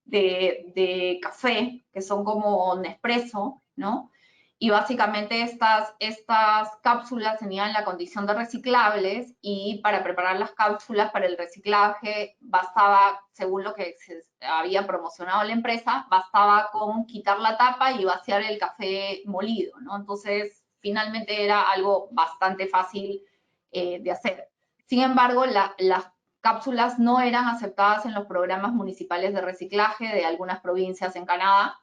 de café, que son como Nespresso, ¿no? Y básicamente estas cápsulas tenían la condición de reciclables y para preparar las cápsulas para el reciclaje bastaba, según lo que se había promocionado la empresa, bastaba con quitar la tapa y vaciar el café molido, ¿no? Entonces, finalmente era algo bastante fácil de hacer. Sin embargo, las cápsulas no eran aceptadas en los programas municipales de reciclaje de algunas provincias en Canadá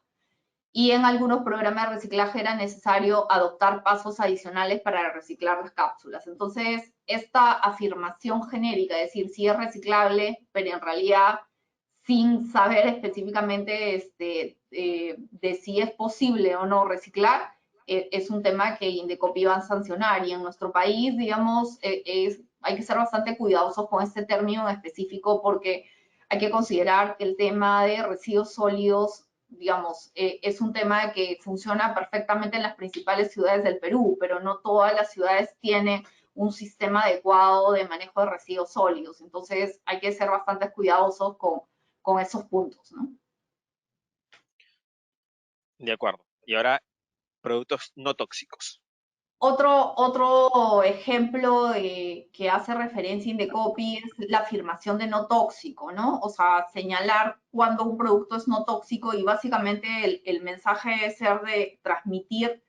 y en algunos programas de reciclaje era necesario adoptar pasos adicionales para reciclar las cápsulas. Entonces, esta afirmación genérica, es decir, sí es reciclable, pero en realidad sin saber específicamente de si es posible o no reciclar, es un tema que Indecopy va a sancionar y en nuestro país, digamos, hay que ser bastante cuidadosos con este término en específico porque hay que considerar que el tema de residuos sólidos, digamos, es un tema que funciona perfectamente en las principales ciudades del Perú, pero no todas las ciudades tienen un sistema adecuado de manejo de residuos sólidos. Entonces, hay que ser bastante cuidadosos esos puntos, ¿no? De acuerdo. Y ahora, productos no tóxicos. Otro ejemplo que hace referencia Indecopy es la afirmación de no tóxico, ¿no? O sea, señalar cuando un producto es no tóxico y básicamente el mensaje es ser de transmitir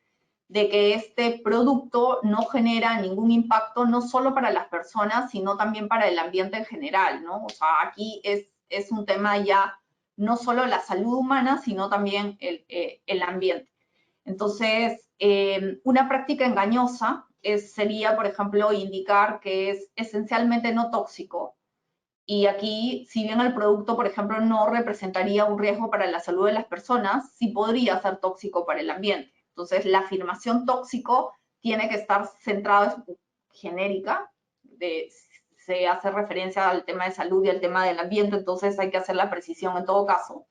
de que este producto no genera ningún impacto no solo para las personas, sino también para el ambiente en general, ¿no? O sea, aquí es un tema ya no solo la salud humana, sino también el ambiente. Entonces, una práctica engañosa sería, por ejemplo, indicar que es esencialmente no tóxico. Y aquí, si bien el producto, por ejemplo, no representaría un riesgo para la salud de las personas, sí podría ser tóxico para el ambiente. Entonces, la afirmación tóxico tiene que estar centrada, genérica, se hace referencia al tema de salud y al tema del ambiente, entonces hay que hacer la precisión en todo caso.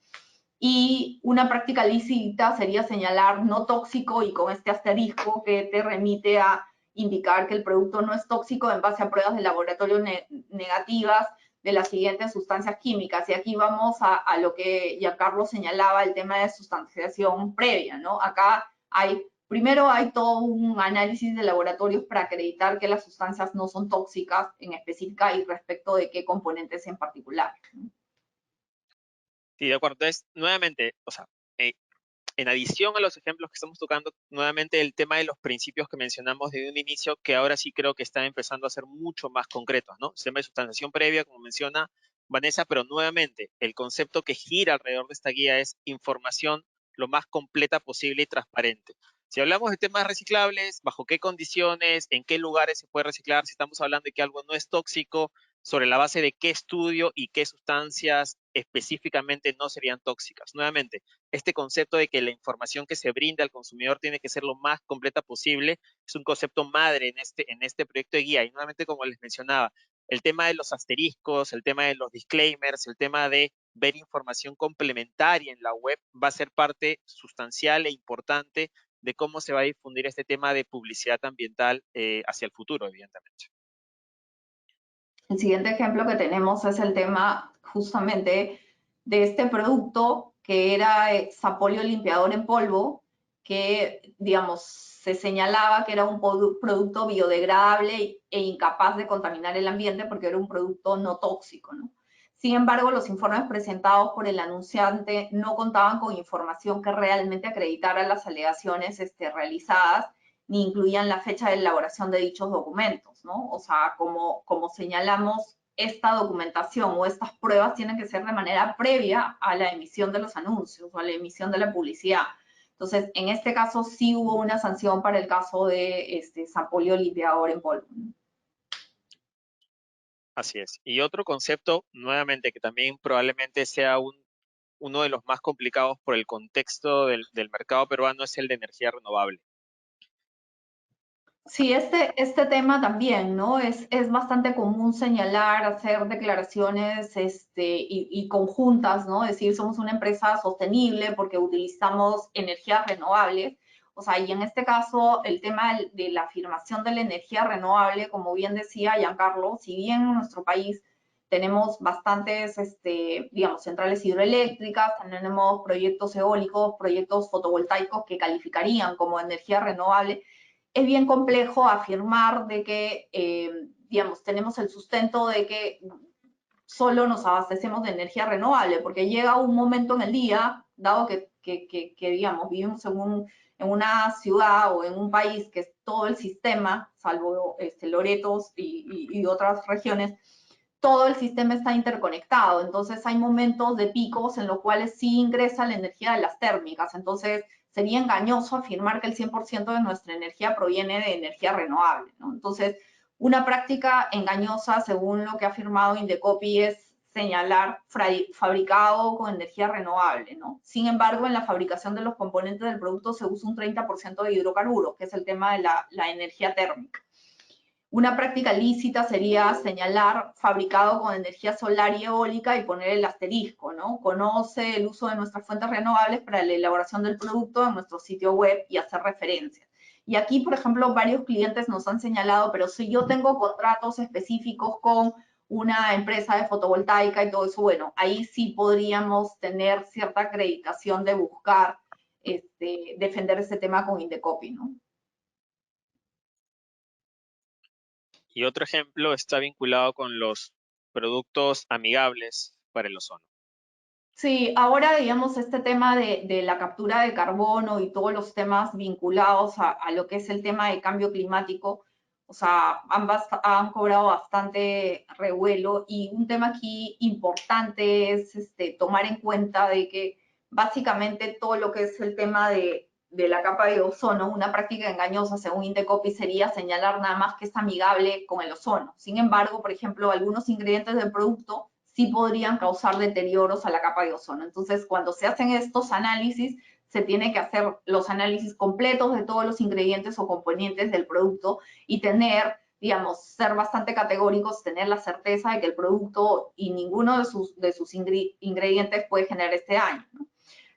Y una práctica lícita sería señalar no tóxico y con este asterisco que te remite a indicar que el producto no es tóxico en base a pruebas de laboratorio negativas de las siguientes sustancias químicas. Y aquí vamos a lo que Giancarlo señalaba, el tema de sustanciación previa, ¿no? Acá primero hay todo un análisis de laboratorios para acreditar que las sustancias no son tóxicas en específica y respecto de qué componentes en particular, ¿no? Sí, de acuerdo. Entonces, nuevamente, o sea, en adición a los ejemplos que estamos tocando, nuevamente el tema de los principios que mencionamos desde un inicio, que ahora sí creo que están empezando a ser mucho más concretos, ¿no? El tema de sustanciación previa, como menciona Vanessa, pero nuevamente el concepto que gira alrededor de esta guía es información lo más completa posible y transparente. Si hablamos de temas reciclables, bajo qué condiciones, en qué lugares se puede reciclar, si estamos hablando de que algo no es tóxico, sobre la base de qué estudio y qué sustancias específicamente no serían tóxicas. Nuevamente, este concepto de que la información que se brinda al consumidor tiene que ser lo más completa posible es un concepto madre en este proyecto de guía. Y nuevamente, como les mencionaba, el tema de los asteriscos, el tema de los disclaimers, el tema de ver información complementaria en la web va a ser parte sustancial e importante de cómo se va a difundir este tema de publicidad ambiental hacia el futuro, evidentemente. El siguiente ejemplo que tenemos es el tema justamente de este producto que era Sapolio limpiador en polvo, que, digamos, se señalaba que era un producto biodegradable e incapaz de contaminar el ambiente porque era un producto no tóxico, ¿no? Sin embargo, los informes presentados por el anunciante no contaban con información que realmente acreditara las alegaciones realizadas ni incluían la fecha de elaboración de dichos documentos, ¿no? O sea, como señalamos, esta documentación o estas pruebas tienen que ser de manera previa a la emisión de los anuncios o a la emisión de la publicidad. Entonces, en este caso sí hubo una sanción para el caso de Sapolio limpiador en polvo, ¿no? Así es. Y otro concepto, nuevamente, que también probablemente sea uno de los más complicados por el contexto del mercado peruano es el de energía renovable. Sí, este tema también, ¿no? Es bastante común señalar, hacer declaraciones y conjuntas, ¿no? Decir, somos una empresa sostenible porque utilizamos energías renovables. O sea, y en este caso, el tema de la afirmación de la energía renovable, como bien decía Giancarlo, si bien en nuestro país tenemos bastantes, digamos, centrales hidroeléctricas, tenemos proyectos eólicos, proyectos fotovoltaicos que calificarían como energía renovable, es bien complejo afirmar de que, digamos, tenemos el sustento de que solo nos abastecemos de energía renovable, porque llega un momento en el día, dado que digamos, vivimos en una ciudad o en un país que todo el sistema, salvo Loretos y otras regiones, todo el sistema está interconectado. Entonces hay momentos de picos en los cuales sí ingresa la energía de las térmicas. Entonces sería engañoso afirmar que el 100% de nuestra energía proviene de energía renovable, ¿no? Entonces, una práctica engañosa, según lo que ha afirmado Indecopy, es señalar fabricado con energía renovable, ¿no? Sin embargo, en la fabricación de los componentes del producto se usa un 30% de hidrocarburos, que es el tema de la energía térmica. Una práctica lícita sería señalar fabricado con energía solar y eólica y poner el asterisco, ¿no? Conoce el uso de nuestras fuentes renovables para la elaboración del producto en nuestro sitio web y hacer referencias. Y aquí, por ejemplo, varios clientes nos han señalado, pero si yo tengo contratos específicos con una empresa de fotovoltaica y todo eso, bueno, ahí sí podríamos tener cierta acreditación de buscar defender ese tema con Indecopi, ¿no? Y otro ejemplo está vinculado con los productos amigables para el ozono. Sí, ahora digamos este tema de la captura de carbono y todos los temas vinculados a lo que es el tema de cambio climático, o sea, han cobrado bastante revuelo y un tema aquí importante es tomar en cuenta de que básicamente todo lo que es el tema de la capa de ozono, una práctica engañosa según Indecopi sería señalar nada más que es amigable con el ozono. Sin embargo, por ejemplo, algunos ingredientes del producto sí podrían causar deterioros a la capa de ozono. Entonces, cuando se hacen estos análisis, se tiene que hacer los análisis completos de todos los ingredientes o componentes del producto y tener, digamos, ser bastante categóricos, tener la certeza de que el producto y ninguno de sus ingredientes puede generar este daño, ¿no?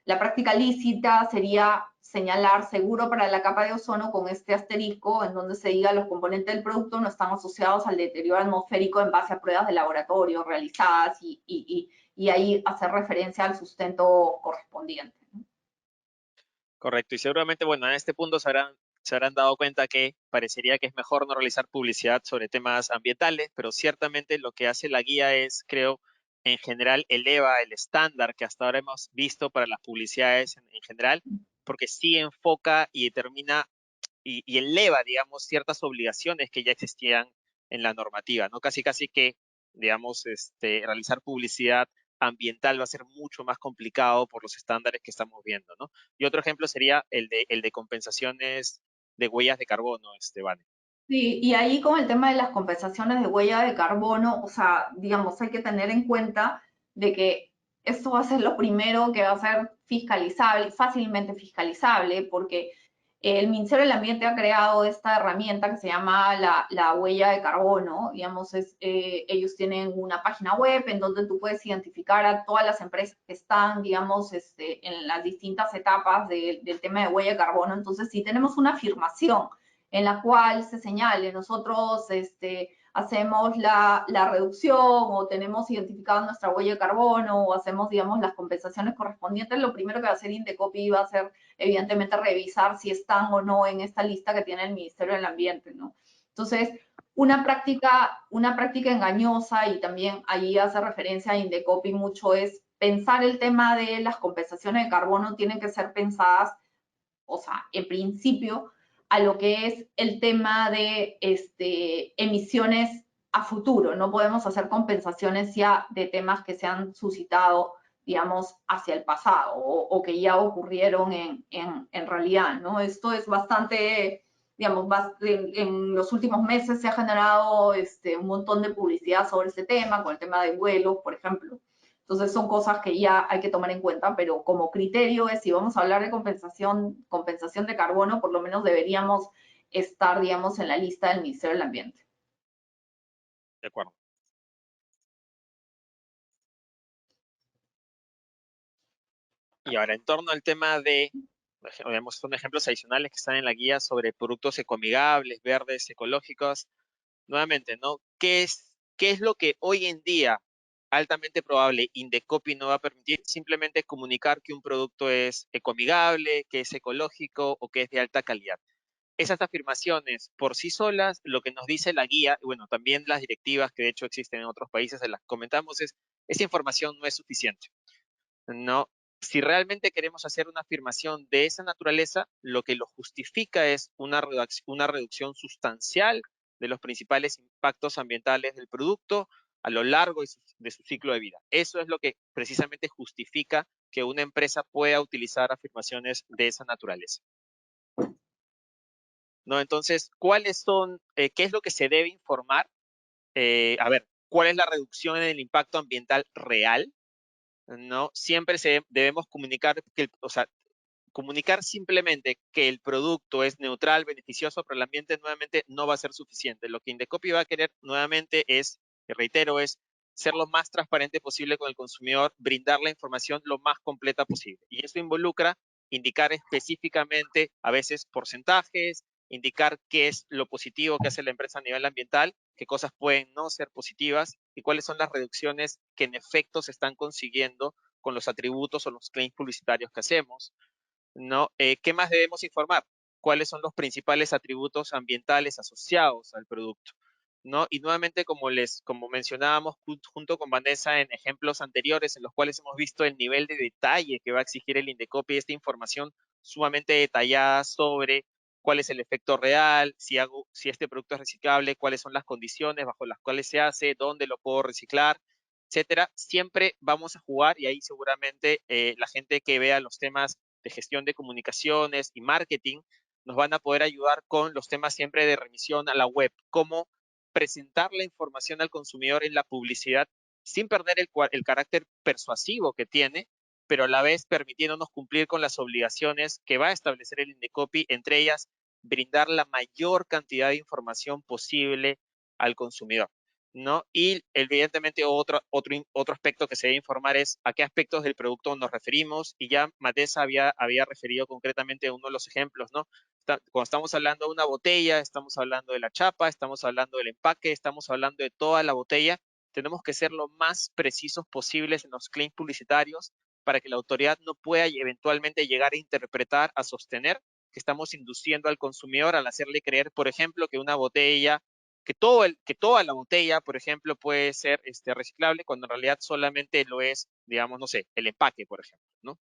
La práctica lícita sería señalar seguro para la capa de ozono con este asterisco en donde se diga los componentes del producto no están asociados al deterioro atmosférico en base a pruebas de laboratorio realizadas y ahí hacer referencia al sustento correspondiente, ¿no? Correcto. Y seguramente, bueno, en este punto se habrán dado cuenta que parecería que es mejor no realizar publicidad sobre temas ambientales, pero ciertamente lo que hace la guía es, creo, en general eleva el estándar que hasta ahora hemos visto para las publicidades en general, porque sí enfoca y determina y eleva, digamos, ciertas obligaciones que ya existían en la normativa, ¿no? Casi, casi que, digamos, realizar publicidad ambiental va a ser mucho más complicado por los estándares que estamos viendo, ¿no? Y otro ejemplo sería el de compensaciones de huellas de carbono, Vane. Sí, y ahí con el tema de las compensaciones de huella de carbono, o sea, digamos, hay que tener en cuenta de que esto va a ser lo primero que va a ser fiscalizable, fácilmente fiscalizable, porque el Ministerio del Ambiente ha creado esta herramienta que se llama la huella de carbono. Digamos, ellos tienen una página web en donde tú puedes identificar a todas las empresas que están, digamos, en las distintas etapas del tema de huella de carbono. Entonces, si tenemos una afirmación en la cual se señale, nosotros hacemos la reducción o tenemos identificada nuestra huella de carbono o hacemos, digamos, las compensaciones correspondientes, lo primero que va a hacer Indecopi va a ser, evidentemente, revisar si están o no en esta lista que tiene el Ministerio del Ambiente, ¿no? Entonces, una práctica engañosa, y también ahí hace referencia a Indecopi mucho, es pensar el tema de las compensaciones de carbono tienen que ser pensadas, o sea, en principio, a lo que es el tema de emisiones a futuro. No podemos hacer compensaciones ya de temas que se han suscitado, digamos, hacia el pasado o que ya ocurrieron en realidad, ¿no? Esto es bastante, digamos, en los últimos meses se ha generado un montón de publicidad sobre este tema, con el tema de vuelos, por ejemplo. Entonces son cosas que ya hay que tomar en cuenta, pero como criterio es si vamos a hablar de compensación de carbono, por lo menos deberíamos estar, digamos, en la lista del Ministerio del Ambiente. De acuerdo. Y ahora, en torno al tema de, vemos, son ejemplos adicionales que están en la guía sobre productos ecoamigables, verdes, ecológicos. Nuevamente, ¿no? ¿Qué es lo que hoy en día altamente probable Indecopi no va a permitir? Simplemente comunicar que un producto es ecoamigable, que es ecológico o que es de alta calidad. Esas afirmaciones por sí solas, lo que nos dice la guía, y bueno, también las directivas que de hecho existen en otros países, se las comentamos, es esa información no es suficiente, ¿no? Si realmente queremos hacer una afirmación de esa naturaleza, lo que lo justifica es una reducción sustancial de los principales impactos ambientales del producto a lo largo de su ciclo de vida. Eso es lo que precisamente justifica que una empresa pueda utilizar afirmaciones de esa naturaleza, ¿no? Entonces, qué es lo que se debe informar? A ver, ¿cuál es la reducción en el impacto ambiental real? ¿No? Siempre debemos comunicar o sea, comunicar simplemente que el producto es neutral, beneficioso para el ambiente, nuevamente no va a ser suficiente. Lo que Indecopi va a querer nuevamente es, reitero, es ser lo más transparente posible con el consumidor, brindar la información lo más completa posible. Y eso involucra indicar específicamente, a veces, porcentajes, indicar qué es lo positivo que hace la empresa a nivel ambiental, qué cosas pueden no ser positivas y cuáles son las reducciones que en efecto se están consiguiendo con los atributos o los claims publicitarios que hacemos, ¿no? ¿Qué más debemos informar? ¿Cuáles son los principales atributos ambientales asociados al producto? ¿No? Y nuevamente, como mencionábamos junto con Vanessa en ejemplos anteriores en los cuales hemos visto el nivel de detalle que va a exigir el Indecopi, esta información sumamente detallada sobre cuál es el efecto real, si este producto es reciclable, cuáles son las condiciones bajo las cuales se hace, dónde lo puedo reciclar, etcétera. Siempre vamos a jugar y ahí seguramente la gente que vea los temas de gestión de comunicaciones y marketing nos van a poder ayudar con los temas siempre de remisión a la web, cómo presentar la información al consumidor en la publicidad sin perder el carácter persuasivo que tiene, pero a la vez permitiéndonos cumplir con las obligaciones que va a establecer el Indecopi, entre ellas brindar la mayor cantidad de información posible al consumidor, ¿no? Y evidentemente otro aspecto que se debe informar es a qué aspectos del producto nos referimos, y ya Matesa había referido concretamente a uno de los ejemplos, ¿no? Cuando estamos hablando de una botella, estamos hablando de la chapa, estamos hablando del empaque, estamos hablando de toda la botella, tenemos que ser lo más precisos posibles en los claims publicitarios para que la autoridad no pueda eventualmente llegar a interpretar, a sostener que estamos induciendo al consumidor al hacerle creer, por ejemplo, que una botella, que toda la botella, por ejemplo, puede ser reciclable, cuando en realidad solamente lo es, digamos, no sé, el empaque, por ejemplo, ¿no?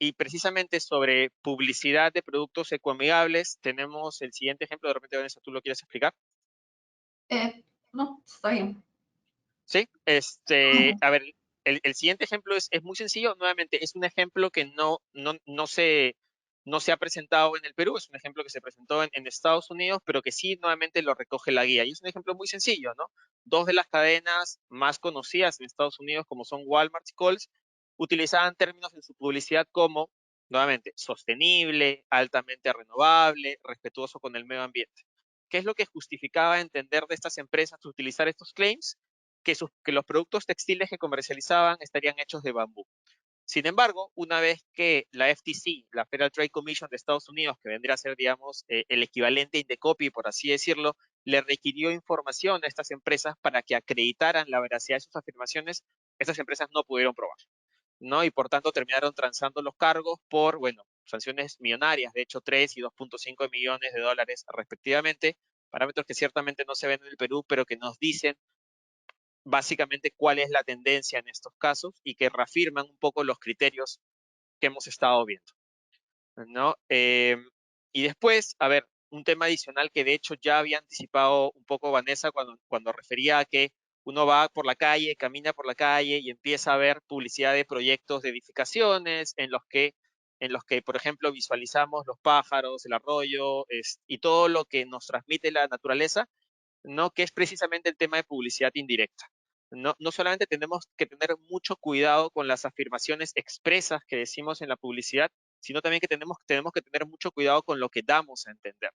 Y precisamente sobre publicidad de productos ecoamigables, tenemos el siguiente ejemplo. De repente, Vanessa, ¿tú lo quieres explicar? No, está bien. Sí, a ver, el siguiente ejemplo es muy sencillo. Nuevamente, es un ejemplo que no se ha presentado en el Perú, es un ejemplo que se presentó en Estados Unidos, pero que sí nuevamente lo recoge la guía. Y es un ejemplo muy sencillo, ¿no? Dos de las cadenas más conocidas en Estados Unidos, como son Walmart y Kohl's, utilizaban términos en su publicidad como, nuevamente, sostenible, altamente renovable, respetuoso con el medio ambiente. ¿Qué es lo que justificaba entender de estas empresas utilizar estos claims? Que los productos textiles que comercializaban estarían hechos de bambú. Sin embargo, una vez que la FTC, la Federal Trade Commission de Estados Unidos, que vendría a ser, digamos, el equivalente a Indecopi, por así decirlo, le requirió información a estas empresas para que acreditaran la veracidad de sus afirmaciones, estas empresas no pudieron probar, ¿no? Y por tanto terminaron transando los cargos por, bueno, sanciones millonarias, de hecho 3 y 2.5 millones de dólares respectivamente, parámetros que ciertamente no se ven en el Perú, pero que nos dicen básicamente cuál es la tendencia en estos casos y que reafirman un poco los criterios que hemos estado viendo, ¿no? Y después, a ver, un tema adicional que de hecho ya había anticipado un poco Vanessa cuando refería a que uno va por la calle, camina por la calle y empieza a ver publicidad de proyectos de edificaciones en los que, por ejemplo, visualizamos los pájaros, el arroyo y todo lo que nos transmite la naturaleza, ¿no? Que es precisamente el tema de publicidad indirecta. No solamente tenemos que tener mucho cuidado con las afirmaciones expresas que decimos en la publicidad, sino también que tenemos que tener mucho cuidado con lo que damos a entender,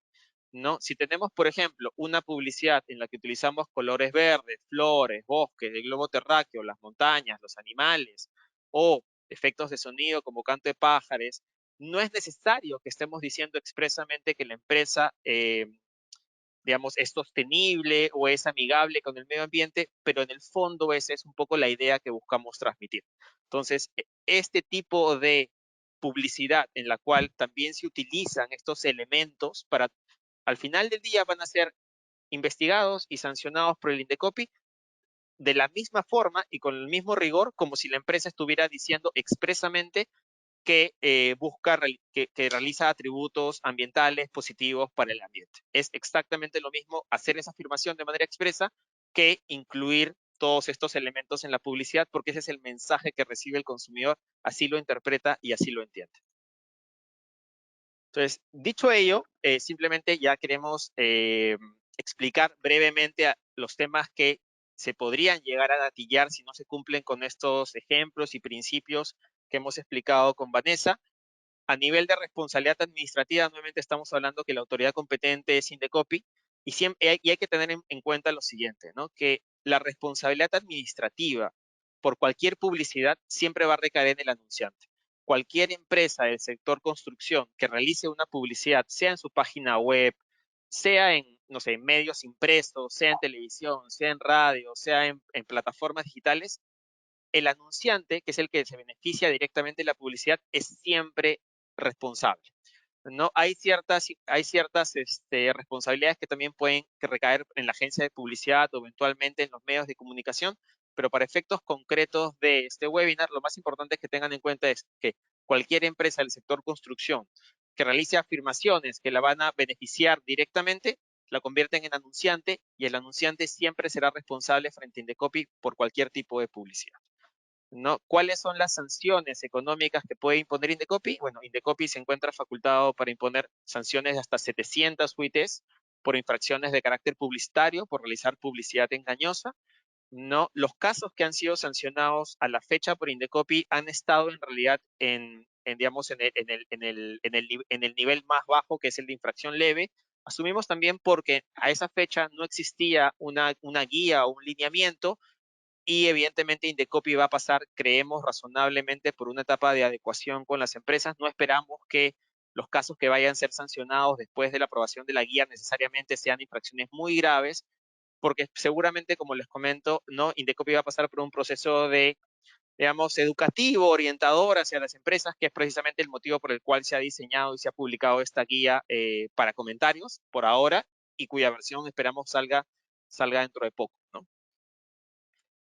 ¿no? Si tenemos, por ejemplo, una publicidad en la que utilizamos colores verdes, flores, bosques, el globo terráqueo, las montañas, los animales, o efectos de sonido como canto de pájaros, no es necesario que estemos diciendo expresamente que la empresa digamos, es sostenible o es amigable con el medio ambiente, pero en el fondo esa es un poco la idea que buscamos transmitir. Entonces, este tipo de publicidad en la cual también se utilizan estos elementos para, al final del día van a ser investigados y sancionados por el Indecopi de la misma forma y con el mismo rigor como si la empresa estuviera diciendo expresamente que que realiza atributos ambientales positivos para el ambiente. Es exactamente lo mismo hacer esa afirmación de manera expresa que incluir todos estos elementos en la publicidad, porque ese es el mensaje que recibe el consumidor, así lo interpreta y así lo entiende. Entonces, dicho ello, simplemente ya queremos explicar brevemente los temas que se podrían llegar a gatillar si no se cumplen con estos ejemplos y principios que hemos explicado con Vanessa. A nivel de responsabilidad administrativa, nuevamente estamos hablando que la autoridad competente es Indecopi y hay que tener en cuenta lo siguiente, ¿no? Que la responsabilidad administrativa por cualquier publicidad siempre va a recaer en el anunciante. cualquier empresa del sector construcción que realice una publicidad, sea en su página web, sea en, no sé, en medios impresos, sea en televisión, sea en radio, sea en plataformas digitales, el anunciante, que es el que se beneficia directamente de la publicidad, es siempre responsable. ¿No? Hay ciertas responsabilidades que también pueden recaer en la agencia de publicidad o eventualmente en los medios de comunicación, pero para efectos concretos de este webinar, lo más importante que tengan en cuenta es que cualquier empresa del sector construcción que realice afirmaciones que la van a beneficiar directamente, la convierten en anunciante y el anunciante siempre será responsable frente a Indecopi por cualquier tipo de publicidad. ¿No? ¿Cuáles son las sanciones económicas que puede imponer Indecopi? Bueno, Indecopi se encuentra facultado para imponer sanciones de hasta 700 UITs por infracciones de carácter publicitario, por realizar publicidad engañosa. No, los casos que han sido sancionados a la fecha por Indecopi han estado en realidad digamos, en el nivel más bajo, que es el de infracción leve. Asumimos también porque a esa fecha no existía una guía o un lineamiento y evidentemente Indecopi va a pasar, creemos razonablemente, por una etapa de adecuación con las empresas. No esperamos que los casos que vayan a ser sancionados después de la aprobación de la guía necesariamente sean infracciones muy graves, porque seguramente, como les comento, ¿no? Indecopi va a pasar por un proceso de, digamos, educativo, orientador hacia las empresas, que es precisamente el motivo por el cual se ha diseñado y se ha publicado esta guía para comentarios por ahora, y cuya versión esperamos salga dentro de poco, ¿no?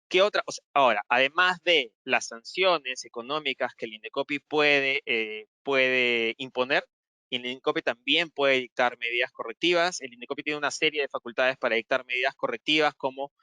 ¿Qué otra? O sea, ahora, además de las sanciones económicas que el Indecopi puede imponer, el Indecopi también puede dictar medidas correctivas. El Indecopi tiene una serie de facultades para dictar medidas correctivas, como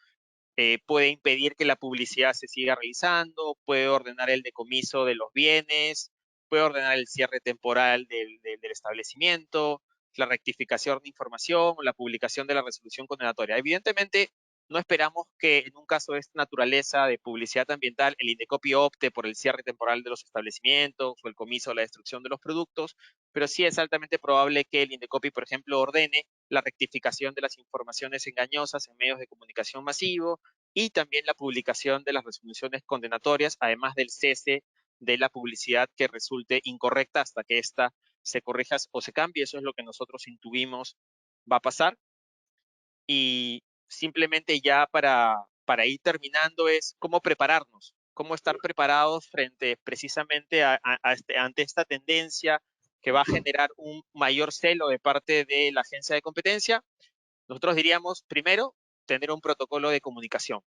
puede impedir que la publicidad se siga realizando, puede ordenar el decomiso de los bienes, puede ordenar el cierre temporal del establecimiento, la rectificación de información o la publicación de la resolución condenatoria. Evidentemente, no esperamos que en un caso de esta naturaleza de publicidad ambiental el Indecopi opte por el cierre temporal de los establecimientos o el comiso o la destrucción de los productos, pero sí es altamente probable que el Indecopi, por ejemplo, ordene la rectificación de las informaciones engañosas en medios de comunicación masivo y también la publicación de las resoluciones condenatorias, además del cese de la publicidad que resulte incorrecta hasta que ésta se corrija o se cambie. Eso es lo que nosotros intuimos va a pasar. Y simplemente ya para ir terminando es cómo prepararnos, cómo estar preparados frente precisamente ante esta tendencia que va a generar un mayor celo de parte de la agencia de competencia. Nosotros diríamos, primero, tener un protocolo de comunicación.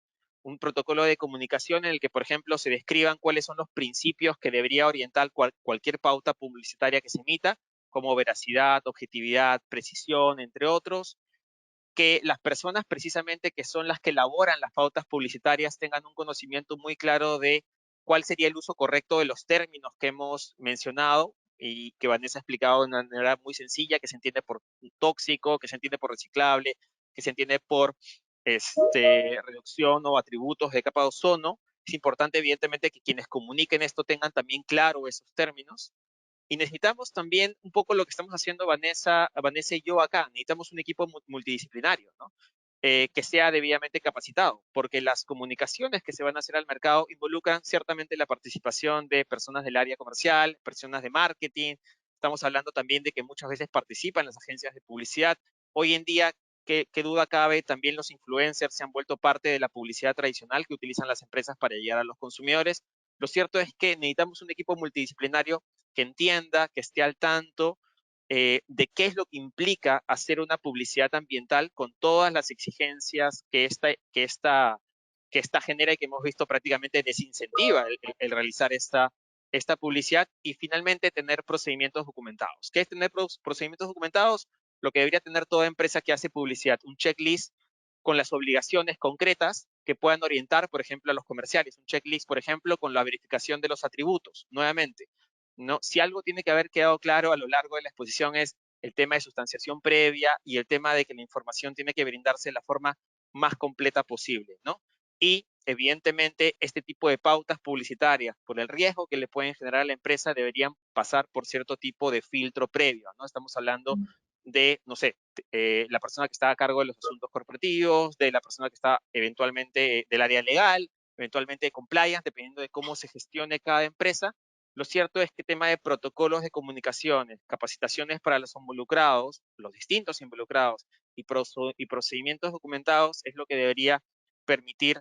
Un protocolo de comunicación en el que, por ejemplo, se describan cuáles son los principios que debería orientar cualquier pauta publicitaria que se emita, como veracidad, objetividad, precisión, entre otros. Que las personas precisamente que son las que elaboran las pautas publicitarias tengan un conocimiento muy claro de cuál sería el uso correcto de los términos que hemos mencionado y que Vanessa ha explicado de una manera muy sencilla, que se entiende por tóxico, que se entiende por reciclable, que se entiende por reducción o atributos de capa de ozono. Es importante, evidentemente, que quienes comuniquen esto tengan también claro esos términos. Y necesitamos también un poco lo que estamos haciendo Vanessa y yo acá. Necesitamos un equipo multidisciplinario, ¿no? Que sea debidamente capacitado, porque las comunicaciones que se van a hacer al mercado involucran ciertamente la participación de personas del área comercial, personas de marketing. Estamos hablando también de que muchas veces participan las agencias de publicidad. Hoy en día, qué duda cabe, también los influencers se han vuelto parte de la publicidad tradicional que utilizan las empresas para llegar a los consumidores. Lo cierto es que necesitamos un equipo multidisciplinario que entienda, que esté al tanto de qué es lo que implica hacer una publicidad ambiental con todas las exigencias que esta genera y que hemos visto prácticamente desincentiva el realizar esta publicidad, y finalmente tener procedimientos documentados. ¿Qué es tener procedimientos documentados? Lo que debería tener toda empresa que hace publicidad, un checklist con las obligaciones concretas que puedan orientar, por ejemplo, a los comerciales. Un checklist, por ejemplo, con la verificación de los atributos. Nuevamente, ¿no? Si algo tiene que haber quedado claro a lo largo de la exposición es el tema de sustanciación previa y el tema de que la información tiene que brindarse de la forma más completa posible, ¿no? Y evidentemente este tipo de pautas publicitarias, por el riesgo que le pueden generar a la empresa, deberían pasar por cierto tipo de filtro previo, ¿no? Estamos hablando de, no sé, la persona que está a cargo de los asuntos corporativos, de la persona que está eventualmente del área legal, eventualmente de compliance, dependiendo de cómo se gestione cada empresa, Lo cierto es que tema de protocolos de comunicaciones, capacitaciones para los involucrados, los distintos involucrados y procedimientos documentados es lo que debería permitir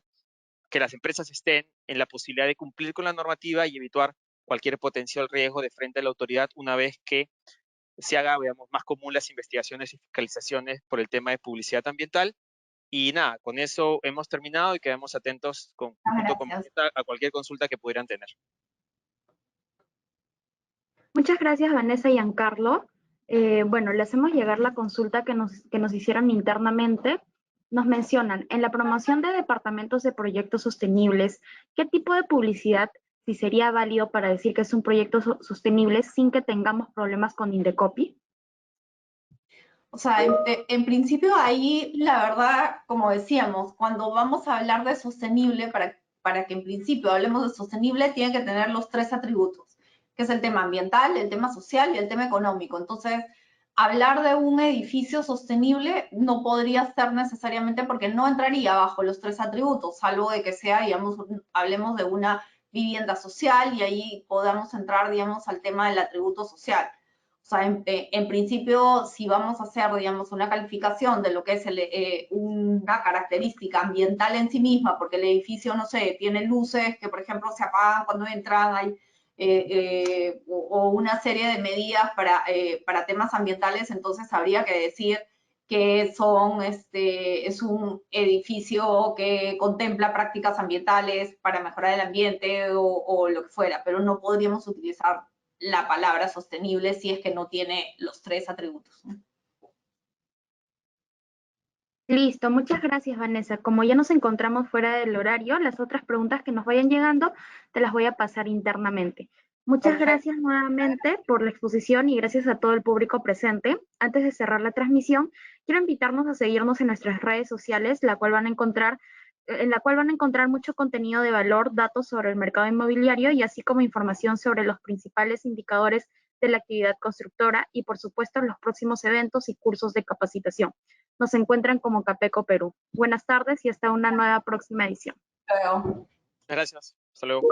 que las empresas estén en la posibilidad de cumplir con la normativa y evitar cualquier potencial riesgo de frente a la autoridad una vez que se haga, veamos, más común las investigaciones y fiscalizaciones por el tema de publicidad ambiental. Y nada, con eso hemos terminado y quedamos atentos junto con Gracias. a cualquier consulta que pudieran tener. Muchas gracias, Vanessa y Giancarlo. Bueno, le hacemos llegar la consulta que nos hicieron internamente. Nos mencionan, en la promoción de departamentos de proyectos sostenibles, ¿qué tipo de publicidad si sería válido para decir que es un proyecto sostenible sin que tengamos problemas con Indecopi? O sea, en principio ahí, la verdad, como decíamos, cuando vamos a hablar de sostenible, para que en principio hablemos de sostenible, tiene que tener los 3 atributos, que es el tema ambiental, el tema social y el tema económico. Entonces, hablar de un edificio sostenible no podría ser necesariamente porque no entraría bajo los 3 atributos, salvo de que sea, digamos, hablemos de una vivienda social y ahí podamos entrar, digamos, al tema del atributo social. O sea, en principio, si vamos a hacer, digamos, una calificación de lo que es una característica ambiental en sí misma, porque el edificio, no sé, tiene luces que, por ejemplo, se apagan cuando entran, hay, o una serie de medidas para temas ambientales, entonces habría que decir que es un edificio que contempla prácticas ambientales para mejorar el ambiente o lo que fuera, pero no podríamos utilizar la palabra sostenible si es que no tiene los 3 atributos. Listo, muchas gracias, Vanessa. Como ya nos encontramos fuera del horario, las otras preguntas que nos vayan llegando te las voy a pasar internamente. Muchas Perfecto. gracias nuevamente por la exposición y gracias a todo el público presente. Antes de cerrar la transmisión, quiero invitarnos a seguirnos en nuestras redes sociales, en la cual van a encontrar mucho contenido de valor, datos sobre el mercado inmobiliario y así como información sobre los principales indicadores de la actividad constructora y, por supuesto, los próximos eventos y cursos de capacitación. Nos encuentran como Capeco Perú. Buenas tardes y hasta una nueva próxima edición. Luego. Gracias. Hasta luego.